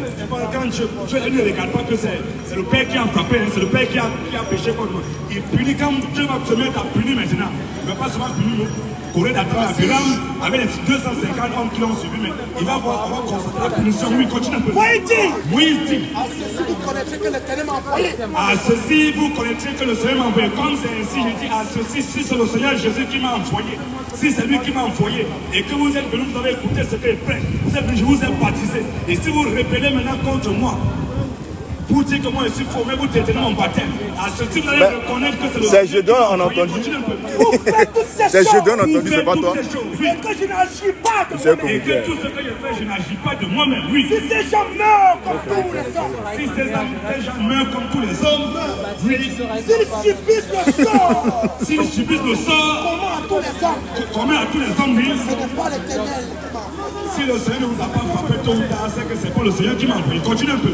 Quand tu ne regardes pas que c'est le père qui a frappé, c'est le père qui a péché contre moi. Il punit quand Dieu va se mettre à punir maintenant. Il ne va pas seulement punir nous. Corée Dathan et Abiram, avec les 250 hommes qui l'ont suivi, mais il va voir, on va constater la punition. Oui, continue un peu. Moïse dit. À ceci, vous connaîtrez que le Seigneur m'a envoyé. À ceci, vous connaîtrez que le Seigneur m'a envoyé. Comme c'est ainsi, je dis à ceci, si c'est le Seigneur Jésus qui m'a envoyé, si c'est lui qui m'a envoyé, et que vous êtes venu, vous avez écouté ce que est prêt, vous êtes venu, je vous ai baptisé. Et si vous rébellez maintenant contre moi, pour dire que moi je suis formé, vous détenez mon baptême. À ceci, vous allez reconnaître que c'est le C'est Gédéon, on a entendu. C'est Gédéon, on a entendu, c'est pas toi. Et que je n'agis pas de moi-même. Et que tout ce que je fais, je n'agis pas de moi-même. Oui. Si ces gens meurent comme tous les hommes. Si ces gens meurent comme tous les hommes. Oui. S'ils subissent le sort. S'ils subissent le sort. Comment à tous les hommes. Comment à tous les hommes, oui. Ce n'est pas l'Éternel qui m'a envoyé. Si le Seigneur ne vous a pas frappé tôt ou tard, c'est que c'est pas le Seigneur qui m'a envoyé. Continue un peu.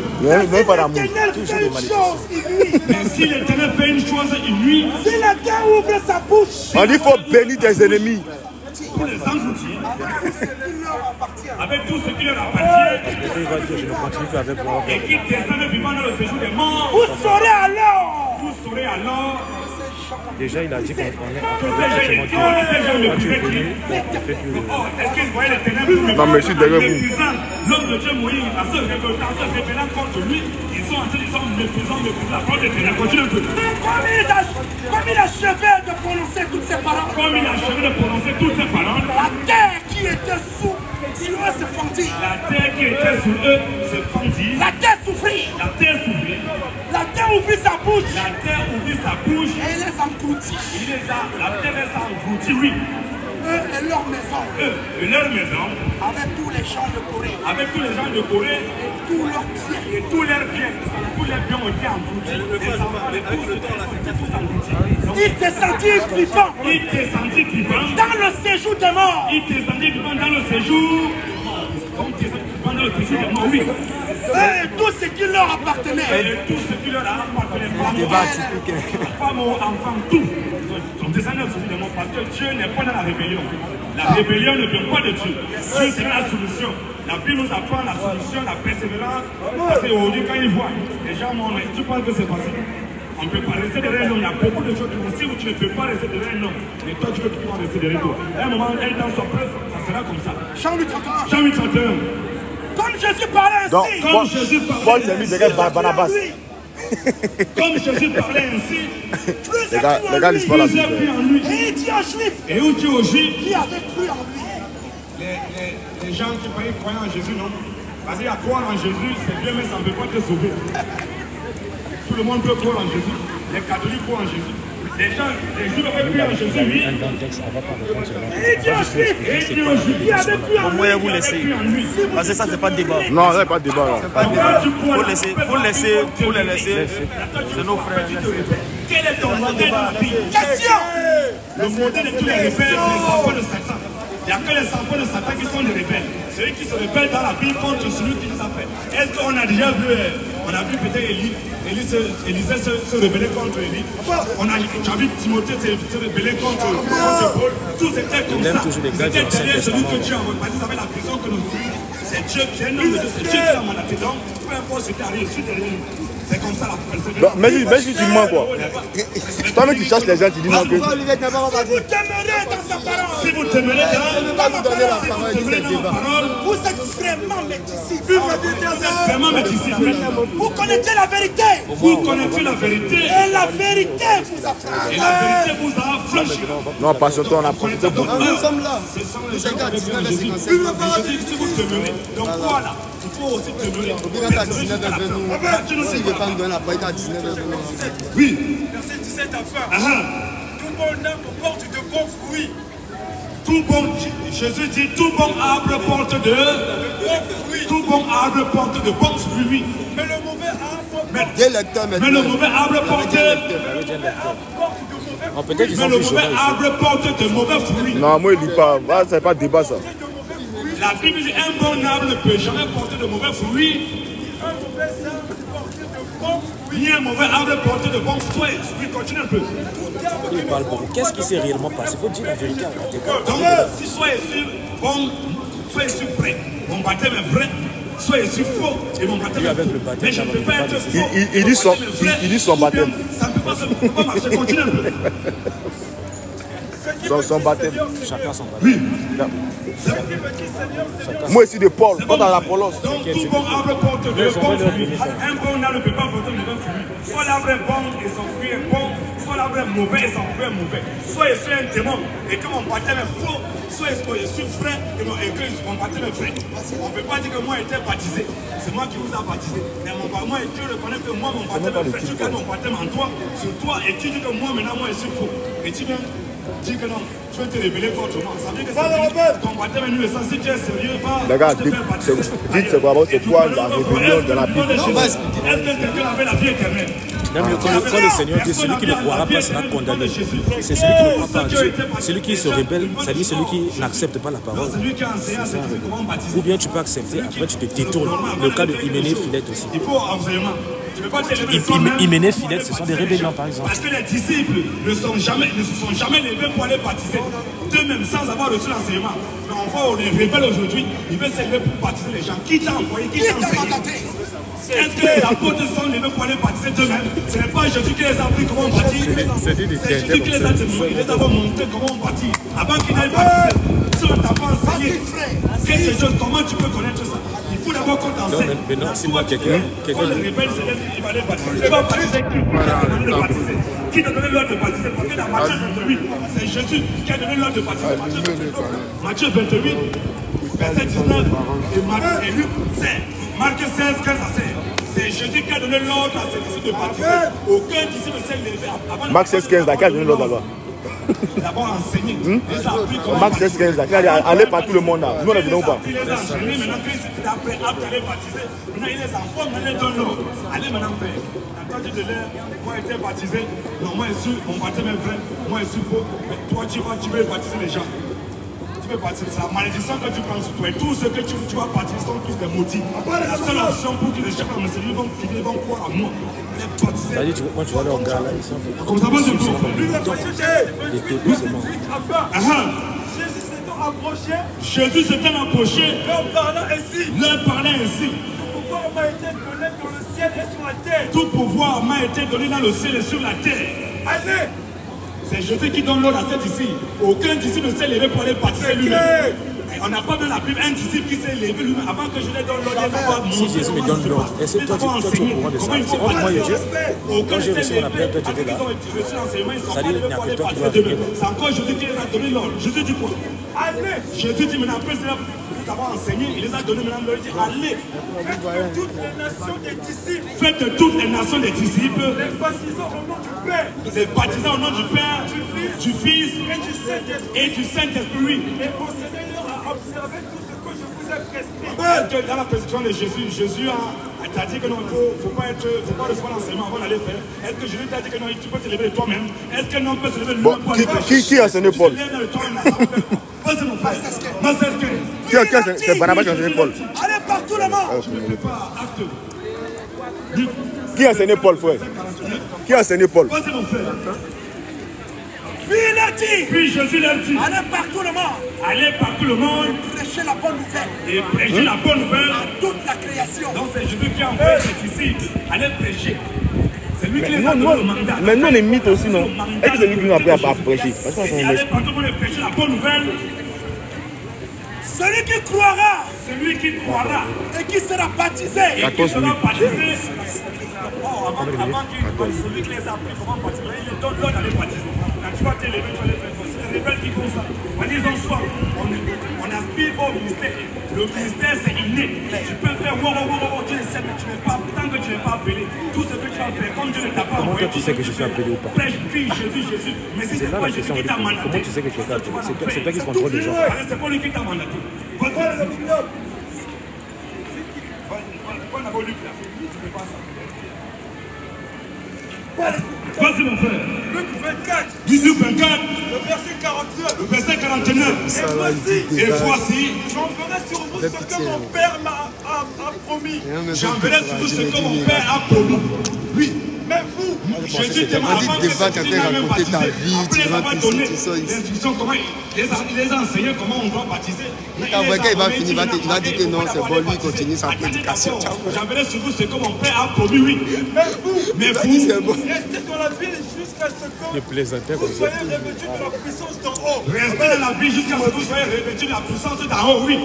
Mais pas d'amour. L'Éternel fait une chose inouïe. Mais si l'Éternel fait une chose inouïe, si la terre ouvre sa bouche, on dit qu'il faut bénir tes ennemis. Pour les engloutir, avec tout ce qui leur appartient, et qui descendent vivant dans le séjour des morts, vous saurez alors. Vous saurez alors. Déjà, il a dit qu'on est est-ce que vous voyez les ténèbres? Non, mais je suis derrière vous. L'homme de Dieu Moïse, la seule révoltation rébellant contre lui, ils sont en train de méprisant la parole des ténèbres. Continue un peu. Comme il achevait de prononcer toutes ces paroles, comme il achevait de prononcer toutes ces paroles, la terre qui était sur eux se fendit. La terre qui était sur eux se fendit. La terre souffrit. La terre souffrit. La terre ouvrit sa bouche. La terre ouvrit sa bouche. Et les engloutit. La terre les a engloutis, oui. Eux et leur maison. Eux et leur maison. Avec tous les gens de Corée. Avec tous les gens de Corée. Et tous leurs biens. Et tous leurs biens. Tous les biens ont été engloutis. Les enfants, les tous étaient tous engloutis. Il descendit vivant. Il descendit vivant. Dans le séjour des morts. Il descendit vivant dans le séjour. Dans le séjour des morts, oui. Et tout ce qui leur appartenait. Et tout ce qui leur appartenait. Femmes, enfants, tout. Ils sont descendus au séjour des morts parce que Dieu n'est pas dans la rébellion. La rébellion ne vient pas de Dieu. Dieu c'est la solution. La Bible nous apprend la solution, la persévérance. Parce qu'aujourd'hui, quand ils voient, les gens m'ont dit, tu penses que c'est facile. On ne peut pas rester derrière un homme. Il y a beaucoup de choses qui vont dire où tu ne peux pas rester derrière un homme. Mais toi, tu veux pouvoir rester derrière toi. À un moment, elle dans son preuve, ça sera comme ça. Jean 8:31. Jean 8:31. Comme Jésus parlait ainsi. Donc, comme Jésus parlait Paul s'est mis derrière Barnabas. Comme Jésus parlait ainsi. Les gars lisent pas la Bible. Et il dit aux Juifs. Et où dit aux Juifs Qui avaient cru en lui. Les gens qui croyaient en Jésus, non. Parce qu'il y a croire en Jésus, c'est bien, mais ça ne peut pas te sauver. Tout le monde peut croire en Jésus. Les catholiques croient en Jésus. Les gens auraient pu en Jésus, oui. Au moins, vous laissez. Parce que ça, c'est pas de débat. Non, ça, c'est pas de débat. Faut les laisser. C'est nos frères. Quel est ton modèle dans la vie? Question! Le modèle de tous les rebelles, c'est les enfants de Satan. Il n'y a que les enfants de Satan qui sont les rebelles. Celui qui se rebelle dans la Bible contre celui qui les a fait. Est-ce qu'on a déjà vu, peut-être Élisée se rebeller contre Élie. On a vu Timothée se rebeller contre Paul. Tous étaient comme ça. C'était derrière celui que Dieu a envoyé. Ça fait la prison que nous vivons. C'est Dieu qui est un homme de Dieu, c'est Dieu qui l'a mandaté. Donc, peu importe ce qui arrive, je suis derrière nous. C'est comme ça la personne. Mais si tu mens quoi. Toi-même tu cherches les gens, tu dis non que. Si vous t'aimerez dans sa parole, si vous t'aimerez dans ma parole, vous êtes vraiment métissés. Vous êtes vraiment métissés. Vous connaissez la vérité. Vous connaissez la vérité. Et la vérité vous affranchit. Et la vérité vous a affranchi. Non, pas surtout on a profité pour nous. Nous sommes là. Nous sommes là. Si vous t'aimerez, donc voilà. Il faut aussi te donner. S'il ne veut pas nous donner la parole, à 19h. Oui. Verset 17 à fin. Tout bon arbre porte de bons fruits. Tout bon, Jésus dit, tout bon arbre porte de bons fruits. Tout bon arbre porte de bons fruits. Mais le mauvais arbre Mais le mauvais arbre porte de mauvais fruits. Non, moi il lit pas. C'est pas débat ça. La Bible dit un bon arbre ne peut jamais porter de mauvais fruits. Un mauvais arbre porte de bons fruits. Ni un mauvais arbre porte de bons fruits. Oui, continue un peu. Il parle beaucoup. Qu'est-ce qui s'est réellement passé? Il faut dire la vérité. Donc, si soyez sûr, bon, soyez sûr vrai. Mon baptême est vrai. Soyez sûr faux. Et mon baptême est faux. Mais je ne peux pas être faux. Il dit son baptême. Ça ne peut pas marcher. Continue un peu. Son baptême. Chacun son baptême. Oui. Moi ici de Paul, quand on la prolonge. Donc tout bon arbre porte de bons fruits. Un bon arbre ne peut pas porter de mauvais fruits. Soit l'arbre est bon et son fruit est bon, soit l'arbre est mauvais et son fruit est mauvais. Soit je suis un démon et que mon baptême est faux, soit je suis vrai et que mon baptême est vrai. On ne peut pas dire que moi j'ai été baptisé. C'est moi qui vous a baptisé. Mais moi et Dieu reconnaît que moi mon baptême est vrai. Tu gardes mon baptême en toi, sur toi, et tu dis que moi maintenant moi je suis faux. Et tu viens dis que non, tu veux te révéler contre moi. Ça veut dire que ton baptême est nul. Ça, si tu es sérieux, regarde, dites c'est quoi, c'est quoi la rébellion de la Bible. Est-ce que quelqu'un avait la vie éternelle? Même quand le Seigneur dit celui qui ne croira pas sera condamné. C'est celui qui ne croit pas en Dieu. Celui qui se rebelle, c'est-à-dire celui qui n'accepte pas la parole. Ou bien tu peux accepter, après tu te détournes. Le cas de Hyménée Philette aussi. Il faut enseignement. Hyménée Philette, ce sont des rébellions par exemple. Parce que les disciples ne se sont jamais levés pour aller baptiser d'eux-mêmes sans avoir reçu l'enseignement. Mais on voit les rebelles aujourd'hui, ils veulent se lever pour baptiser les gens. Qui t'a envoyé? Qui t'a enseigné? Est-ce que les apôtres sont levés pour aller baptiser d'eux-mêmes? Ce n'est pas Jésus qui les a appris comment on baptise. C'est Jésus qui les a montré comment on baptise. Avant qu'ils n'aillent baptiser, si on t'a pas enseigné quelque chose, comment tu peux connaître ça? Il faut d'abord qu'on t'enseigne. Maintenant, si moi quelqu'un les rebelles se lèvent, il va les baptiser. Il va baptiser qui a donné l'ordre de baptiser? Parce que dans Matthieu 28, c'est Jésus qui a donné l'ordre de baptiser. Matthieu 28, verset 19 et Luc 16. Marc 16, 15 à 16. C'est Jésus qui a donné l'ordre à ses disciples de baptiser. Aucun disciple ne s'est levé avant. Marc 16, 15, qui a donné l'ordre là-bas? D'abord enseigné. Marc 16, 15, allez par tout le monde là. Nous on est venus ou pas? Il les a enseignés, maintenant qu'ils étaient après d'aller baptiser. Maintenant il les informe, maintenant il donne l'ordre. Allez maintenant faire. Quand tu te lèves, moi j'ai été baptisé. Non, moi je suis, mon baptême est vrai. Moi je suis faux. Mais toi tu veux baptiser les gens. Tu veux baptiser, c'est la malédiction que tu prends sur toi. Et tous ceux que tu vas baptiser sont tous des maudits. La seule option pour que les gens me servent, ils vont croire à moi. C'est-à-dire, quand tu vois leurs gars là, ils sont comme ça, Jésus s'étant approché. Jésus s'étant approché. Leur parlant ainsi. Tout pouvoir m'a été donné dans le ciel et sur la terre. Tout pouvoir m'a été donné dans le ciel et sur la terre. Allez. C'est Jésus qui donne l'ordre à cet ici. Aucun disciple ne s'est levé pour aller baptiser lui-même. On n'a pas de la Bible, un disciple qui s'est levé lui-même avant que je lui donne l'ordre. Si Jésus me donne l'ordre, est-ce que toi tu es au courant de ça? C'est entre moi et Dieu. Quand j'ai reçu mon appel, toi tu étais là. C'est-à-dire, il n'y a que toi qui dois venir. C'est encore Jésus qui les a donné l'ordre. Jésus dit quoi? Allez. Jésus dit maintenant, après cela, nous avons enseigné, il les a donnés maintenant, il leur dit allez. Faites de toutes les nations des disciples. Faites de toutes les nations des disciples. Les baptisants au nom du Père. Les baptisants au nom du Père, du Fils et du Saint-Esprit. Et enseignez-leur à observer tout ce que je vous ai prescrit. Est-ce que dans la prescription de Jésus, Jésus t'a dit que non, il ne faut pas recevoir l'enseignement avant d'aller faire. Est-ce que Jésus t'a dit que non, tu peux te lever de toi-même? Est-ce que non, peut se lever de lui-même? Qui a enseigné Paul? C'est Barnabas qui a enseigné Paul. Allez partout le monde. Qui a enseigné Paul, frère? Qui a enseigné Paul? Puis Jésus leur dit, Allez partout le monde. allez partout le monde Prêchez la bonne nouvelle et prêchez la bonne nouvelle à toute la création. Donc c'est Jésus qui a envoyé ses disciples. Allez prêcher. C'est lui qui les a donné le mandat. Mais nous, les mythes aussi, non? Est-ce que c'est lui qui nous a appris à prêcher? Allez partout pour prêcher la bonne nouvelle. Celui qui croira Celui qui croira et qui sera baptisé. et qui sera baptisé. Avant celui qui les a appris comment baptiser, il les donne l'ordre d'aller baptiser. Quand tu vas t'élever, tu vas les faire. C'est les rebelles qui font ça. Disons soit, on aspire au ministère. Le ministère c'est inné. Tu peux faire tu le sais, mais tu n'es pas, tant que tu n'es pas appelé, tout ce que tu vas faire, comme Dieu ne t'a pas envoyé. Comment tu sais que je suis appelé ou pas? Prêche, crie Jésus. Mais si c'est pas Jésus qui t'a mandaté. Comment tu sais que je suis appelé? C'est toi qui contrôle les gens. C'est pas lui qui t'a mandaté. Vas-y mon frère. Luc 24. Luc 24. Le verset 49. Le verset 49. Et voici. J'enverrai sur vous ce que mon Père m'a promis. J'enverrai sur vous ce que mon Père a promis. Oui. Mais vous, Jésus te m'a raconté ta vie, tu vas donner l'instruction, comment il les a enseigné comment on doit baptiser. Quand il va finir, il va dire que non, c'est bon, lui continue sa prédication. J'enverrai sur vous ce que mon Père a promis, oui. Mais vous, restez dans la ville jusqu'à ce que vous soyez revêtus de la puissance d'en haut. Restez dans la vie jusqu'à ce que vous soyez revêtus de la puissance d'en haut, oui.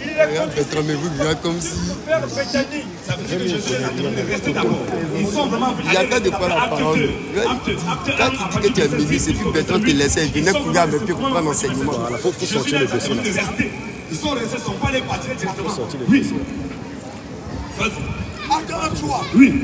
Mais vous vivez comme si. Ça veut dire que Jésus les a demandé de rester d'abord. Ils sont vraiment. Il y a pas de quoi la parole. Quand tu dis que tu es ministre, et puis Bertrand te laissait, il venait courir avec lui pour prendre l'enseignement. Il faut sortir le dossier là. Ils sont restés, ils ne sont pas allés partir directement. Oui. À 43. Oui.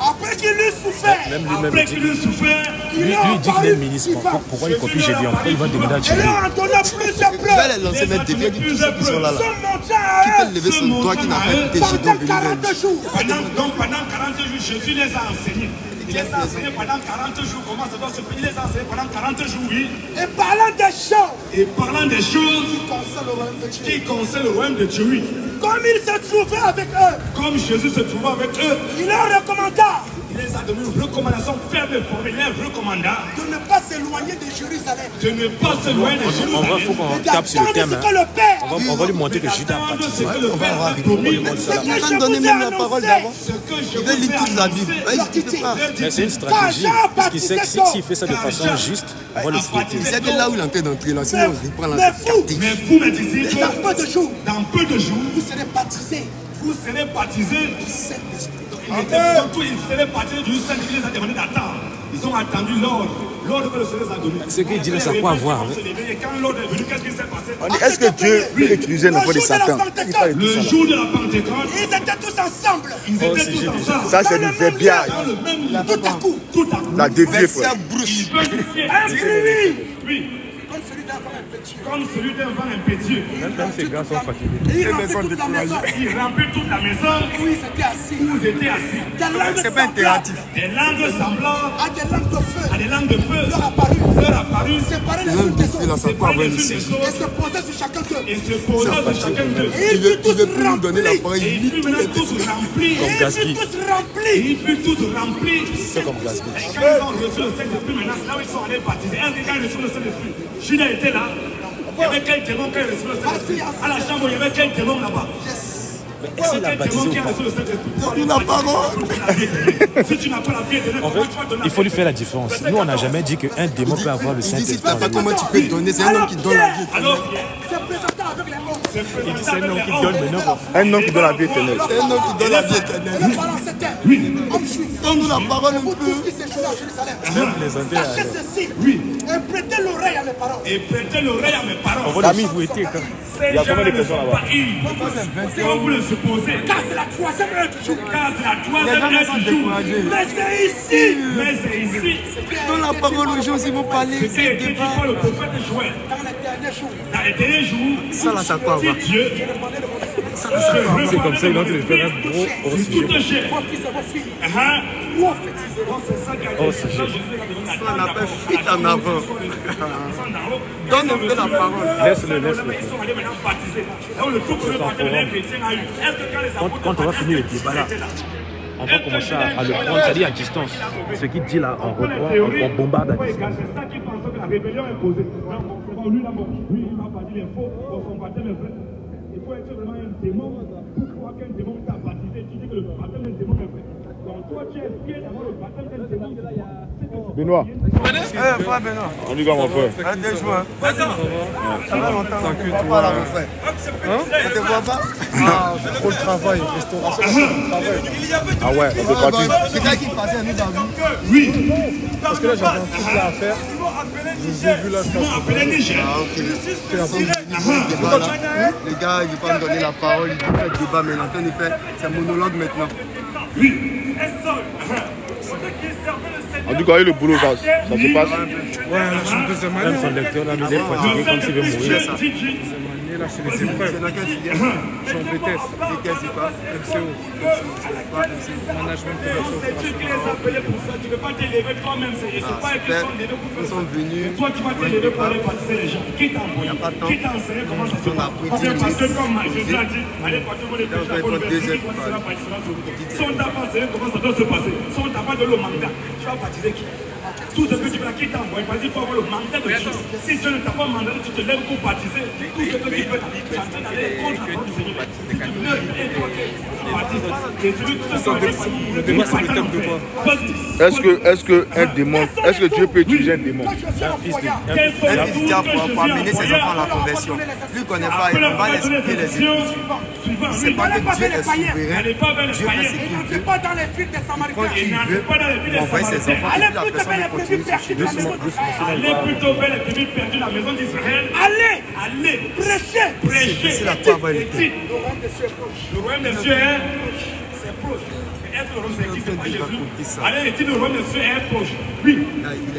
Après qu'il eut souffert, Après qu'il eut souffert, il Lui dit qu'il est ministre. Pourquoi il copie Gédéon? Pourquoi il va demander à et Thierry? leur en donna plusieurs Il preuves. va les lancer mettre des vieux, tous ceux qui sont là. Son montant à Qui eux peut lever son doigt qui n'a pas été pendant Gédéon venu 40 jours. pendant 40 jours, Jésus les a enseignés. Il les a enseignés pendant 40 jours. Comment ça doit se faire? Il les a enseignés pendant 40 jours, oui. Et parlant des choses Et parlant des choses qui concernent le royaume de Dieu. qui concernent le royaume de Dieu, oui. Comme il se trouvait avec eux, Comme Jésus se trouvait avec eux, il leur recommanda il les a donné une recommandation ferme et formelle. Il les recommanda de ne pas s'éloigner de Jérusalem. de ne pas s'éloigner de En Jérusalem. vrai, il faut qu'on Et tape sur le d'attendre thème. ce que le Père On va lui montrer que Judas a baptisé. Ce que le Père a promis. ce que je On va donner vous ai même la parole d'avant. annoncé. Ce que je Il veut vous lire ai toute la Bible. annoncé. Il ne peut pas. Mais c'est une stratégie. Parce qu'il sait que s'il fait ça de façon juste, on va le fouetter. Il sait que là où il est en train d'entrer, là, sinon on reprend la Mais vous, Mais vous, mes disciples, dans peu de jours, dans peu de jours, vous serez baptisés vous serez baptisés. du Saint-Esprit. Ils seraient baptisés du Saint-Esprit. Il les a demandé d'attendre. Ils ont attendu l'ordre. L'ordre que le Seigneur a donné. Ce qu'il dit là, ça a quoi à voir avec? Et quand l'ordre est venu, qu'est-ce qui s'est passé? Est-ce que Dieu peut utiliser l'enfant de Satan? Il parle de Le tout ça. jour de la Pentecôte, Ils étaient tous ensemble. ils étaient tous ensemble. Ça, c'est du verbiage. Dans le même lieu. Tout à coup, Tout à coup. La dévié, frère. Il peut justifier un bruit oui, comme celui d'un vent impétueux. comme celui d'un vent impétueux. Même ses gars sont fatigués. Et il remplit toute la maison Il remplit toute la maison où ils étaient assis. où ils étaient assis. Des langues C'est pas semblables interactif. Des langues semblables à des langues de feu à des langues de feu leur apparurent, leur apparut, séparées les L'un unes des de là, autres ça peut avoir une les unes des et autres se posaient sur chacun d'eux. et se posaient sur chacun d'eux. Et Il ils veut furent tous plus nous donner la remplis. parole. Et Il ils lit furent maintenant tous remplis. Et ils Gatsby. furent tous Et remplis. ils furent tous remplis. C'est comme Gatsby. Et quand ils ont reçu le Saint-Esprit, maintenant c'est là où ils sont allés baptiser. Quand ils ont reçu le Saint-Esprit, Judas était là. Il y avait quel démon quand il a reçu le Saint-Esprit? À la chambre, il y avait quel démon là-bas? Est-ce qu'il a baptisé ou pas? Donne la parole. Si tu n'as pas la vie éternelle, En fait, comment tu vas donner la il faut lui vie? faire la différence. Nous, on n'a jamais dit qu'un démon peut avoir le Il dit, si Saint-Esprit. tu sais pas comment tu peux donner, c'est un homme qui donne la vie. Alors, Pierre, Se présenta Il dit c'est un homme qui donne maintenant. Un homme qui donne la vie éternelle. C'est un homme qui donne la vie éternelle. Donne-nous la parole un peu. Sachez ceci. Et prêtez l'oreille à mes paroles. Et prêtez l'oreille à mes paroles. On va le fouetter. Il y a combien de personnes là-bas? Comment vous le supposez? Car c'est la troisième heure du jour. Car c'est la troisième heure du jour. Mais c'est ici. Mais c'est ici. Donne la parole aux gens s'ils vont parler. C'est écrit par le prophète Joël. Dans les derniers jours. Dans les derniers jours, Ça là, ça quoi, si va. Dieu C'est comme ça, il est en train de faire un gros hors sujet. toute chair. Vos fils et vos filles. Hors sujet. Ça on appelle fuite en avant. Donne un peu la parole. Laisse-le. Ils sont allés maintenant baptiser. Là où le tout premier baptême des chrétiens a eu. Est-ce que quand les apôtres Quand on va finir le débat là, on va commencer à le prendre, c'est-à-dire à distance. Ce qu'il dit là, on bombarde à distance. c'est ça qui pense que la rébellion est causée. Lui, là, lui, il m'a pas dit les faux pour son baptême est vrai. Il faut être vraiment un démon pour croire qu'un démon t'a baptisé. Tu dis que le baptême d'un démon est vrai. Donc toi, tu es fier d'avoir le baptême d'un démon. Benoît. Frère Benoît. On lui va mon frère. Des joueurs. Ça va longtemps. T'inquiète, toi là, mon frère. On te voit pas? C'est trop le travail, restauration, travail. Ah ouais, on peut partir. C'est quelqu'un qui passait à nous dans la Oui. Parce que là, j'avais un truc là à faire. J'ai vu là, ça. Les gars, ils ne veulent pas me donner la parole, ils veulent faire le débat maintenant. En fait, c'est un monologue maintenant. Oui. En tout cas, le boulot, ça se passe. Ouais, là, je suis deuxième année. Même son lecteur là, nous est fatigué comme s'il veut mourir. Deuxième année, là, je fais les épreuves. C'est dans quelle filière? Je suis en BTS. BTS, c'est quoi? MCO. Management commercial. C'est Dieu qui les a appelés pour ça. Tu ne peux pas t'élever toi-même. C'est pas eux qui sont élevés pour faire Ils ça. sont venus. Toi, tu vas t'élever pour aller baptiser les gens. Qui t'a envoyé? Qui t'a enseigné comment ça se passe? Parce que comme Jésus a dit, allez baptiser les pécheurs, pour le baptiser, si on t'a pas enseigné comment ça doit se passer, si on t'a pas donné le mandat, tu vas baptiser qui? Tout ce que tu veux, qui t'a envoyé, vas-y, il faut avoir le mandat de Dieu. Si Dieu ne t'a pas mandaté, tu te lèves pour baptiser. Tout ce que tu veux, tu es en train d'aller contre la parole du Seigneur. Si tu veux, et toi, tu baptises. Et celui qui se Le débat, c'est le thème de quoi? Est-ce que Dieu peut utiliser un démon? Un fils diable pour amener ses enfants à la conversion. Lui ne connaît pas, il va l'expliquer les études. Il ne sait pas que Dieu est souverain. Dieu fait ce qu'il veut. Pas dans les villes des Samaritains. Quand il veut, il envoie ses enfants. Et puis la personne va continuer son chemin. Allez plutôt vers les bébés perdus la maison d'Israël. Allez, prêchez. C'est la parole. Le royaume des cieux c'est proche. Mais est-ce que le royaume c'est qui? C'est pas Jésus. Allez, il dit le royaume des cieux est proche. Oui.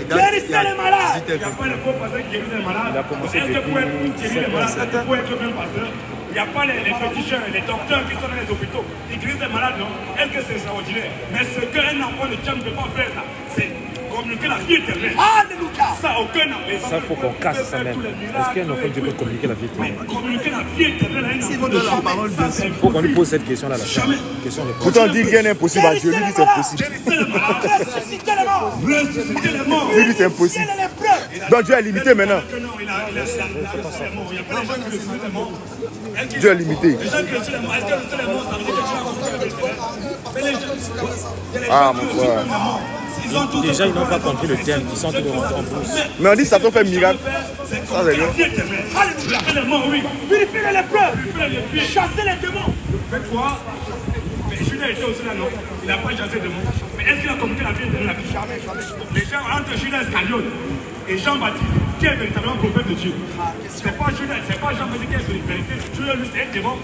Guérissez les malades. Il n'y a pas les faux pasteurs qui guérissent les malades. Est-ce que pour guérir les malades, est-ce que pour être un pasteur? Il n'y a pas les féticheurs, les docteurs qui sont dans les hôpitaux. Ils guérissent les malades, non? Est-ce que c'est extraordinaire? Mais ce qu'un enfant de Dieu ne peut pas faire là, c'est communiquer la vie éternelle. Alléluia. Ça, aucun enfant. Ça, il faut qu'on casse ça même. Est-ce qu'un enfant de Dieu peut communiquer la vie éternelle? Communiquer la vie éternelle à un enfant de la parole de Dieu. Il faut qu'on lui pose cette question-là. Question de Pourtant, on dit rien n'est impossible à Dieu. Lui dit c'est possible. Guérissez les malades. Ressuscitez les morts. Ressuscitez les morts. Lui dit c'est impossible. Donc Dieu est limité maintenant. Il a il n'y a pas les gens qui ressuscitent les morts. Dieu est limité. Les gens qui ressuscitent les morts, est-ce que ressusciter les morts, ça veut dire que tu as rencontré la vie éternelle? Mais les gens, Ah, mon frère. ils ont tout Déjà, ils n'ont pas compris le terme. Ils sont tous en plus. Mais on dit Satan fait miracle. Ça, c'est bien. Alléluia. Les morts, oui. Vérifiez les lépreux. Les pieds. Chassez les démons. Fais quoi? Mais Judas était aussi là, non? Il n'a pas chassé de mots. Mais est-ce qu'il a communiqué la vie éternelle? Jamais. Les gens entre Judas Iscariote et Jean-Baptiste, qui est véritablement prophète de Dieu? C'est pas Judas, c'est pas Jean-Baptiste qui est vérité. Judas, lui, c'est un démon.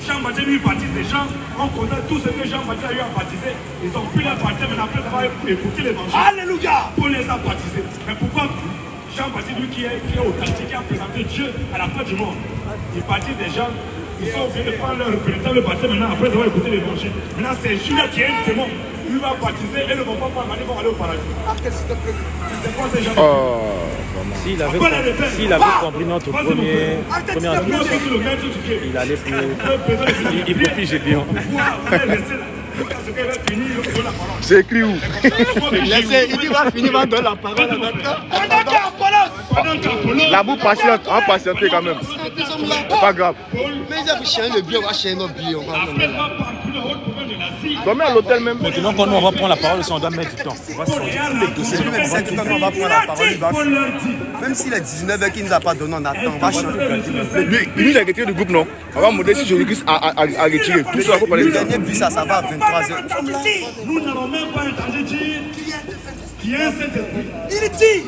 Jean-Baptiste, lui, baptise des gens. On connaît tout ce que Jean-Baptiste a eu à baptiser. Ils ont pu les baptiser, mais après avoir écouté l'évangile. Alléluia. Pour les a baptisés. Mais pourquoi Jean-Baptiste, lui, qui est authentique, qui a présenté Dieu à la fin du monde, il baptise des gens. Ils sont obligés de prendre leur véritable baptême maintenant après avoir écouté l'évangile. Maintenant, c'est Judas qui est un démon. Lui va baptiser et ne vont pas prendre, ils vont aller au paradis. C'est quoi ces gens? S'il avait compris notre premier il allait plus. Il peut piger bien. Rester là. Jusqu'à ce qu'elle va finir, on la C'est écrit où? Laissez, il dit va finir, va donner la parole à notre. La boue patiente, on va patienter quand même. C'est pas grave. Mais ils ont chier le billet, on va chier notre billet. Dormez à l'hôtel même. Maintenant, quand nous on va prendre la parole, on doit mettre du temps. On va sortir tous les dossiers. Quand on va prendre la parole, il va finir. Même s'il est 19h qu'il ne nous a pas donné, on attend. On va changer. Lui, il a retiré du groupe, non? On va demander si Jésus-Christ a retiré. Tout ça, faut parler Le de ça. dernier bus, ça va à 23h. Nous n'avons même pas entendu dire qu'il y a un Saint-Esprit.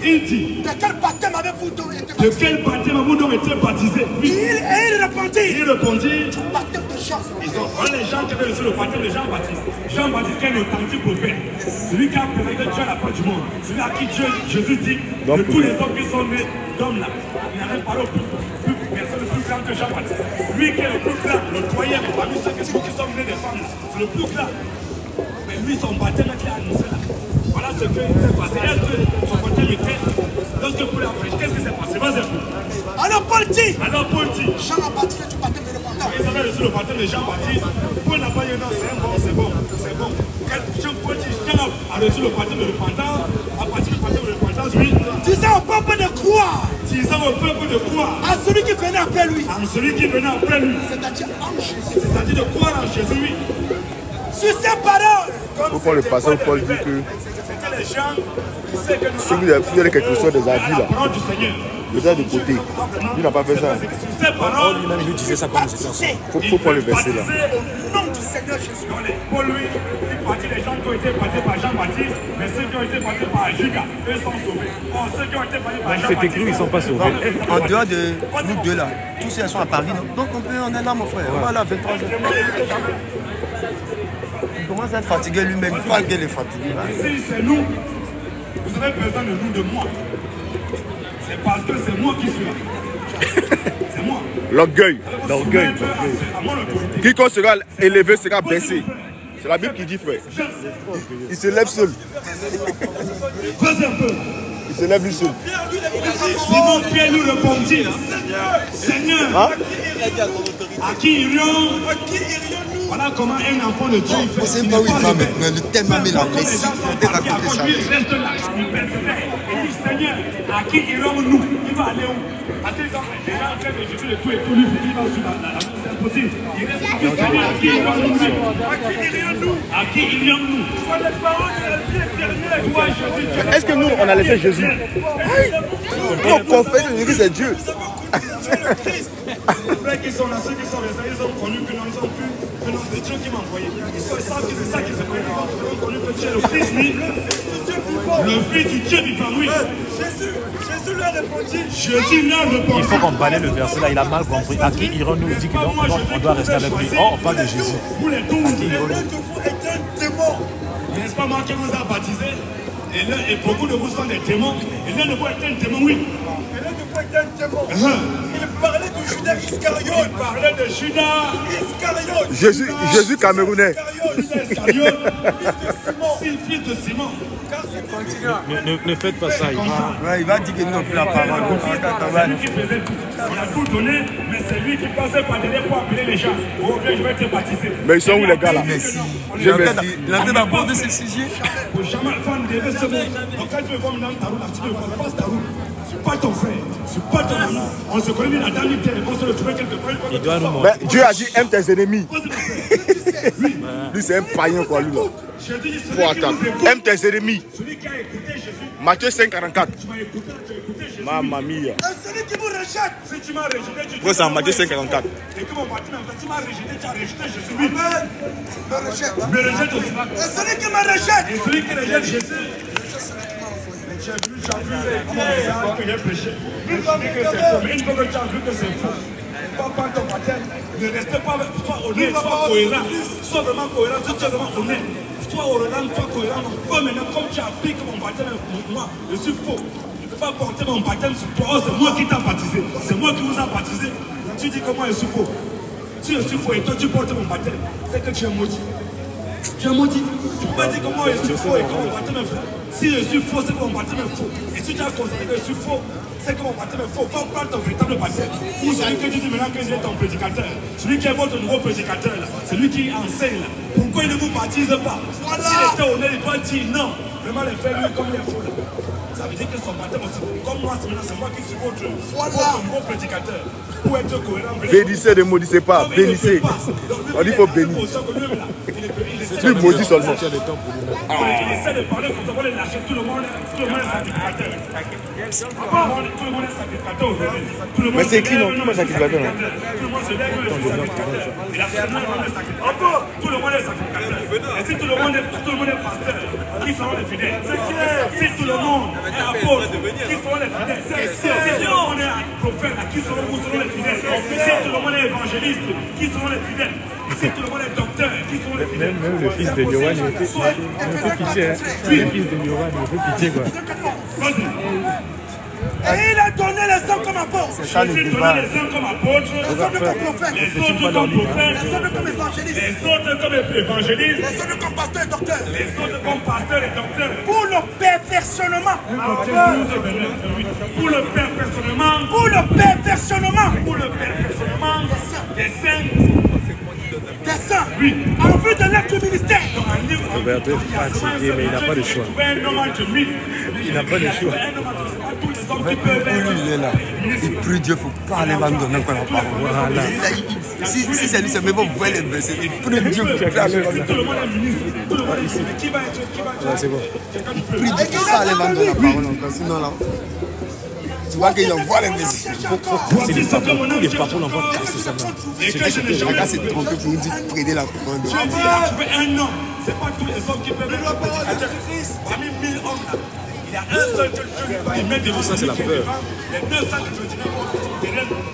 Il dit, de quel baptême avez-vous donc été baptisé? De quel baptême avez-vous donc été baptisé? Il répondit, Il répondit, du baptême de Jean. ils ont les gens qui avaient reçu le baptême de Jean-Baptiste. Jean-Baptiste qui est un authentique prophète. Celui qui a présenté Dieu à la fin du monde. Celui à qui Jésus dit de tous les hommes qui sont nés d'hommes là. Il n'a même parlé au plus personne le plus grand que Jean-Baptiste. Lui qui est le plus grand, le troisième, parmi ceux qui sont nés des femmes là. C'est le plus grand. Mais lui, son baptême qui a annoncé là. Voilà ce qui s'est passé. Est-ce que son baptême était? Lorsque vous l'avez appris, qu'est-ce qui s'est passé? Vas-y. Alors Paul dit, Jean a baptisé du baptême de repentance. ils avaient reçu le baptême de Jean-Baptiste. Paul n'a pas dit non, c'est bon. Jean-Paul dit, Jean a reçu le baptême de repentance. À partir du baptême de repentance, oui. Disant au peuple de croire Disant au peuple de croire à celui qui venait après lui. en celui qui venait après lui. C'est-à-dire en Jésus. C'est-à-dire de croire en Jésus, oui. Sur ces paroles, Faut prendre le passage, Paul dit que C'était les gens qui savent que nous si vous avez quelque chose des avis la là, parole du Seigneur. vous êtes de côté. Il n'a pas fait ça. Sur ces paroles, Lui-même, il lui disait ça comme c'était ensemble. Faut prendre le verset là. au nom du Seigneur Jésus. Pour lui, il partit les gens qui ont été baptisés par Jean-Baptiste, mais ceux qui ont été baptisés par Judas, eux sont sauvés. Or, ceux qui ont été baptisés par C'est Jean-Baptiste, écrit, ils ne sont pas sauvés. En dehors de nous deux là, tous ceux qui sont à Paris, non? Donc on est là, mon frère. On va là à 23h. Il commence à être fatigué lui-même. Il croit qu'il est fatigué. si c'est nous, vous avez besoin de nous, de moi. C'est parce que c'est moi qui suis là. C'est moi. L'orgueil. C'est à moi l'autorité. Quiconque sera élevé sera baissé. C'est la Bible qui dit, frère. Il se lève seul. Vas-y un peu. Il se lève lui seul. Simon Pierre nous répondit, Seigneur, à qui irions-nous? Voilà comment un enfant de Dieu fait. On ne sait pas où il va maintenant. Le thème a mis la Messie. Il était raconté ça. Il reste là, il persévère. Il dit, Seigneur, à qui irons-nous? Il va aller où? Parce qu'ils ont déjà en train de jeter le tout et tout, lui, il va sur la route, c'est impossible. Il reste là, Seigneur, à qui irons-nous? À qui irions-nous? Les paroles de la vie éternelle, toi, Jésus. Est-ce que nous, on a laissé Jésus? On confesse que Jésus, c'est Dieu. Les frères qui sont là, ceux qui sont restés, ils ont connu que nous sommes plus, que nous, c'est Dieu qui m'a envoyé. Ils savent que c'est ça qui se fait. Ils ont connu que tu es le Fils, oui. Le Fils du Dieu vivant, oui. Jésus leur répondit. Jésus leur répondit. Il faut qu'on balaye le verset là, il a mal compris. À qui irons-nous? Il dit que donc, on doit rester avec lui. Oh, on parle de Jésus. Vous les tous, À qui irons-nous? n'est-ce pas moi qui vous a baptisé? Et beaucoup de vous sont des témoins. Et l'un de vous est un témoin, oui. Et là, de fois, il était un témoin. Il parlait de Judas Iscariote. Il parlait de Judas Iscariote. Jésus camerounais. Iscariote, fils de Simon. Ne faites pas ça. Ouais, il va dire que nous n'avons plus la parole. C'est lui qui faisait tout. Il a tout donné, mais c'est lui qui passait par derrière pour appeler les gens. Oh, viens, je vais te baptiser. Mais ils sont où les gars là? Merci. Je merci. Il a fait aborder ce sujet. Pour jamais faire une dévesse. Donc quand tu veux voir dans ta roue, tu ne vois pas ta roue. Je ne suis pas ton frère. Je ne suis pas ton ami. On se connaît bien dans la terre. On se retrouve quelque part. Il doit nous Mais Dieu a dit aime tes ennemis. Lui c'est un païen quoi lui là. Faut attendre. Aime tes ennemis. Celui qui a écouté Jésus. Matthieu 5,44. Tu m'as écouté, tu as écouté Jésus. Mamma mia. Celui qui vous rejette. Si tu m'as rejeté, tu Pourquoi c'est en Matthieu 5,44? Et que mon bâtiment, tu m'as rejeté, tu as rejeté Jésus. Oui. Me rejette. Me rejette aussi. Et celui qui me rejette. Et celui qui rejette Jésus. Tu as vu que j'ai péché. Mais une fois que tu as vu que c'est faux, pas prendre ton baptême. Ne restez pas, sois honnête, sois cohérent. Sois vraiment cohérent, sois vraiment honnête. Sois cohérent, sois cohérent. Toi maintenant, comme tu as appris que mon baptême est moi, je suis faux. Je ne peux pas porter mon baptême sur toi. Oh, c'est moi qui t'ai baptisé. C'est moi qui vous a baptisé. Tu dis que moi je suis faux. Si je suis faux et toi tu portes mon baptême, c'est que tu es maudit. Tu es maudit. Tu ne peux pas dire que moi je suis faux et que mon baptême est faux. Si je suis faux, c'est que mon baptême est faux. Et si tu as constaté que je suis faux, c'est que mon baptême est faux. Va prendre ton véritable baptême. Ou celui que tu dis maintenant que je suis ton prédicateur. Celui qui est votre nouveau prédicateur, celui qui enseigne. Pour Pourquoi il ne vous baptise pas? S'il était honnête, il doit dire non. Vraiment, les frères, lui, comme il est fou là. Ça veut dire que son baptême aussi, comme moi, c'est moi qui suis votre gros prédicateur. Pour être cohérent. Bénissez, ne maudissez pas. Bénissez. On dit qu'il faut bénir. Lui maudit seulement. Il essaie de parler pour savoir les lâcher. Tout le monde est sacrificateur. Tout le monde est sacrificateur aujourd'hui. Mais c'est écrit non, tout le monde est sacrificateur. Tout le monde se lève, tout le monde est sacrificateur. Et là, tout le monde est sacrificateur. Et si tout le monde est pasteur, qui seront les fidèles? Si tout le monde est apôtre, qui seront les fidèles? Si tout le monde est prophète, qui seront les fidèles? Si tout le monde est évangéliste, qui seront les fidèles? Si tout le monde est docteur, qui seront les fidèles? Même le fils de Yohan, il fait pitié. Hein. Le fils de Yohan, il fait pitié quoi. Et il a donné les hommes comme apôtres. C'est ça le Jésus débat. a donné les hommes comme apôtres, les autres comme prophètes, les autres comme prophètes, les autres comme évangélistes, les autres comme évangélistes, les autres comme pasteurs et docteurs, les autres comme pasteurs et docteurs. Pour le perfectionnement. Pour le perfectionnement. Pour le perfectionnement. Pour le perfectionnement des saints. Des saints. Oui. En vue de l'acte du ministère. Roberto est fatigué, mais il n'a pas de choix. Il n'a pas de choix. Pour lui, il est là. Il prie Dieu, il faut parler, il va nous donner encore la parole. Voilà. Si c'est lui, c'est même pas vous voyez les versets. Il prie Dieu, il faut parler. Tout le monde est ministre. Tout le monde est ministre. Qui va être? C'est bon. Il prie Dieu, il faut parler, il va nous donner la parole encore. Sinon, là, tu vois qu'il envoie les versets. C'est des papos. Tous les papos l'envoient casser sa main. La gars s'est trompé pour nous dire prêter la parole. Tu as dit à trouver un homme. Ce n'est pas tous les hommes qui peuvent être prédicateurs. Parmi 1000 hommes là, il y a un seul que Dieu va émettre de Ça, c'est la peur. Les 900 que je dis,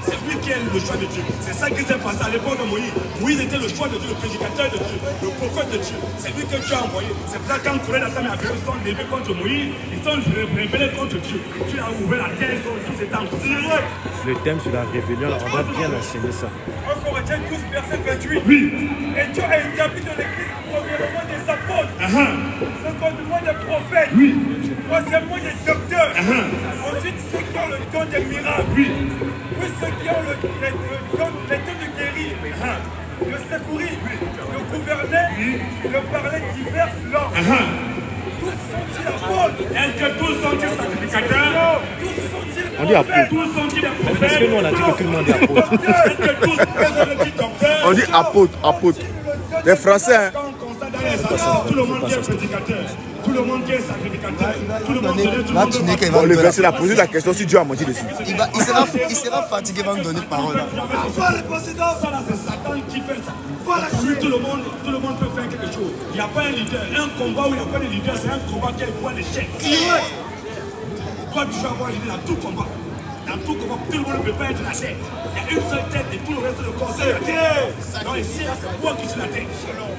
c'est lui qui est le choix de Dieu. C'est ça qui s'est passé à l'époque de Moïse. Moïse était le choix de Dieu, le prédicateur de Dieu, le prophète de Dieu. C'est lui que Dieu a envoyé. C'est pour ça que quand Corée d'Atam et Abel sont levés contre Moïse, ils sont rebellés contre Dieu. Dieu a ouvert la terre, tous ces temps. Le thème sur la rébellion, là, on va bien enseigner ça. 1 Corinthiens 12, verset 28. Oui. Et Dieu a établi dans l'Église premièrement des apôtres, secondement des prophètes, oui. Troisièmement des docteurs, ensuite ceux qui ont le don des miracles, oui. Puis ceux qui ont le don de guérir, de secourir, de gouverner, de parler diverses langues. Tous sont-ils apôtres? Est-ce que tous sont-ils sacrificateurs? Tous sont-ils prophètes? Tous sont-ils prophètes? Parce que nous on a dit que tout le monde est apôtre. Est-ce que tous sont docteurs? On dit apôtre, apôtre. Les Français, hein. Tout le monde qui est prédicateur, tout le monde qui est sacrificateur, tout le monde qui est Bon, le verset a posé la question si Dieu a menti dessus. Il sera fatigué, il va nous donner parole. c'est Satan qui fait ça. Tout le monde peut faire quelque chose. Il n'y a pas un leader. Un combat où il n'y a pas de leader, c'est un combat qui est pour l'échec. Toi, tu vas avoir un leader dans tout combat. Dans tout combat, tout le monde ne peut pas être la tête. Il y a une seule tête et tout le reste de corps, c'est la tête. Donc ici, là, c'est moi qui suis la tête.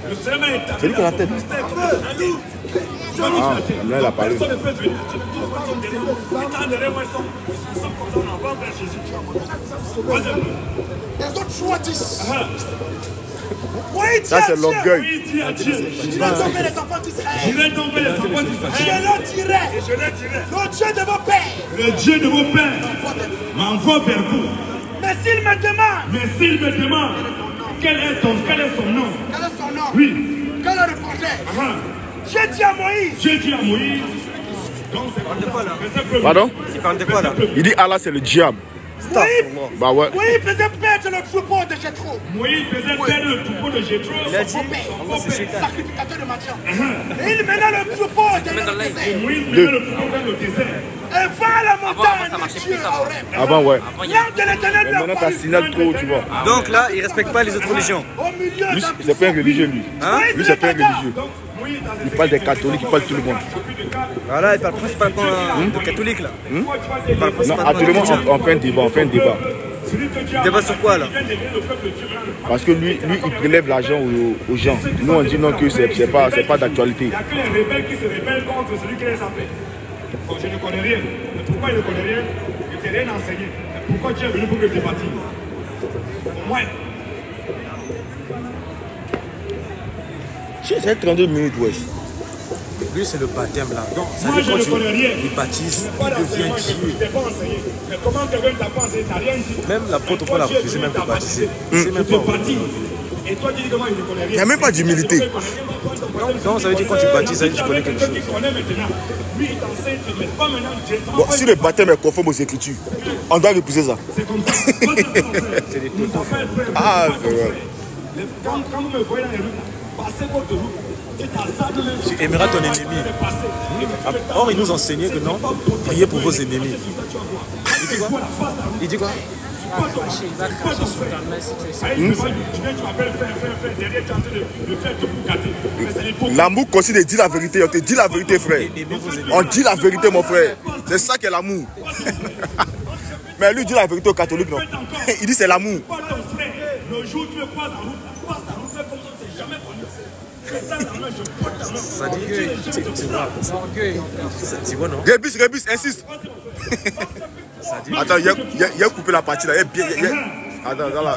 Le Seigneur est établi. C'est lui qui a la tête. Là, il a parlé. Personne ne peut venir. Tous sont derrière. Les temps derrière moi, ils sont comme ça. On va vers Jésus. Les autres choisissent. Ça, c'est l'orgueil. Je vais tomber les enfants d'Israël. Je les dirai. Et je les dirai. Le Dieu de vos pères. Le Dieu de vos pères m'envoie vers vous. Mais s'il me demande. Quel est son nom? Quel est son nom? Oui. Quel est le projet? J'ai dit à Moïse. Donc c'est quoi là? Pardon? Il quoi là? Il dit Allah, c'est le diable. Bah ouais. Moïse faisait perdre le troupeau de Jéthro. Moïse faisait perdre le troupeau de Jéthro. Son beau-père, sacrificateur de Madian. Et il menait le troupeau dans le désert. Moïse menait le troupeau dans le désert. Et va à la montagne de Dieu à Horeb. Avant, ouais. Là de l'Éternel lui a Maintenant, t'as parlé. signalé trop, tu vois. Donc là, il ne respecte pas les autres religions. Au milieu Lui, d'un c'est pas un religieux, lui. Lui, c'est pas un religieux. Il parle des catholiques, il parle tout le monde. Voilà, il parle principalement de catholiques là. Il parle Non, principalement actuellement, on fait un débat, Débat sur quoi là? Parce que lui, il prélève l'argent aux gens. Nous, on dit non, que c'est pas d'actualité. Il n'y a que les rebelles qui se rebellent contre celui qui les a fait. Bon, je ne connais rien. Mais pourquoi il ne connaît rien? Il ne t'ai rien enseigné. Mais pourquoi tu es venu pour que je te baptise? Au moins. C'est 32 minutes, wesh. Lui, c'est le baptême là. Donc, ça Moi, veut je dire ne connais rien. il baptise, Pas il devient d'enseignement, je ne Dieu. t'ai pas enseigné. Mais comment quelqu'un t'a pas enseigné? Tu n'as rien dit. Même l'apôtre Paul a refusé même de baptiser. C'est même Tu te pas. baptises. Et toi, tu dis comment il ne connaît rien. Il n'y a même pas d'humilité. Non, ça veut dire quand tu baptises, ça veut dire que tu connais quelque chose. Lui, il t'enseigne, mais pas maintenant directement. Bon, si le baptême est conforme aux Écritures, on doit repousser ça. C'est comme ça. C'est des trucs. Ah, c'est vrai. Quand vous me voyez dans les rues, passez votre route. Tu aimeras ton ennemi. Or, il nous enseignait que non, priez pour vos ennemis. Il dit quoi? Il dit quoi? L'amour consiste de dire la vérité. On te dit la vérité, frère. On dit la vérité, mon frère. C'est ça qui est l'amour. Mais lui dit la vérité aux catholiques, non. Il dit c'est l'amour. Le jour où tu me croises en route, passe ta route, fais comme ça, c'est jamais connu. Ça dit que tu vois. Tu vois, non? Rébus, insiste. Attends, il a coupé la partie là. Attends, là.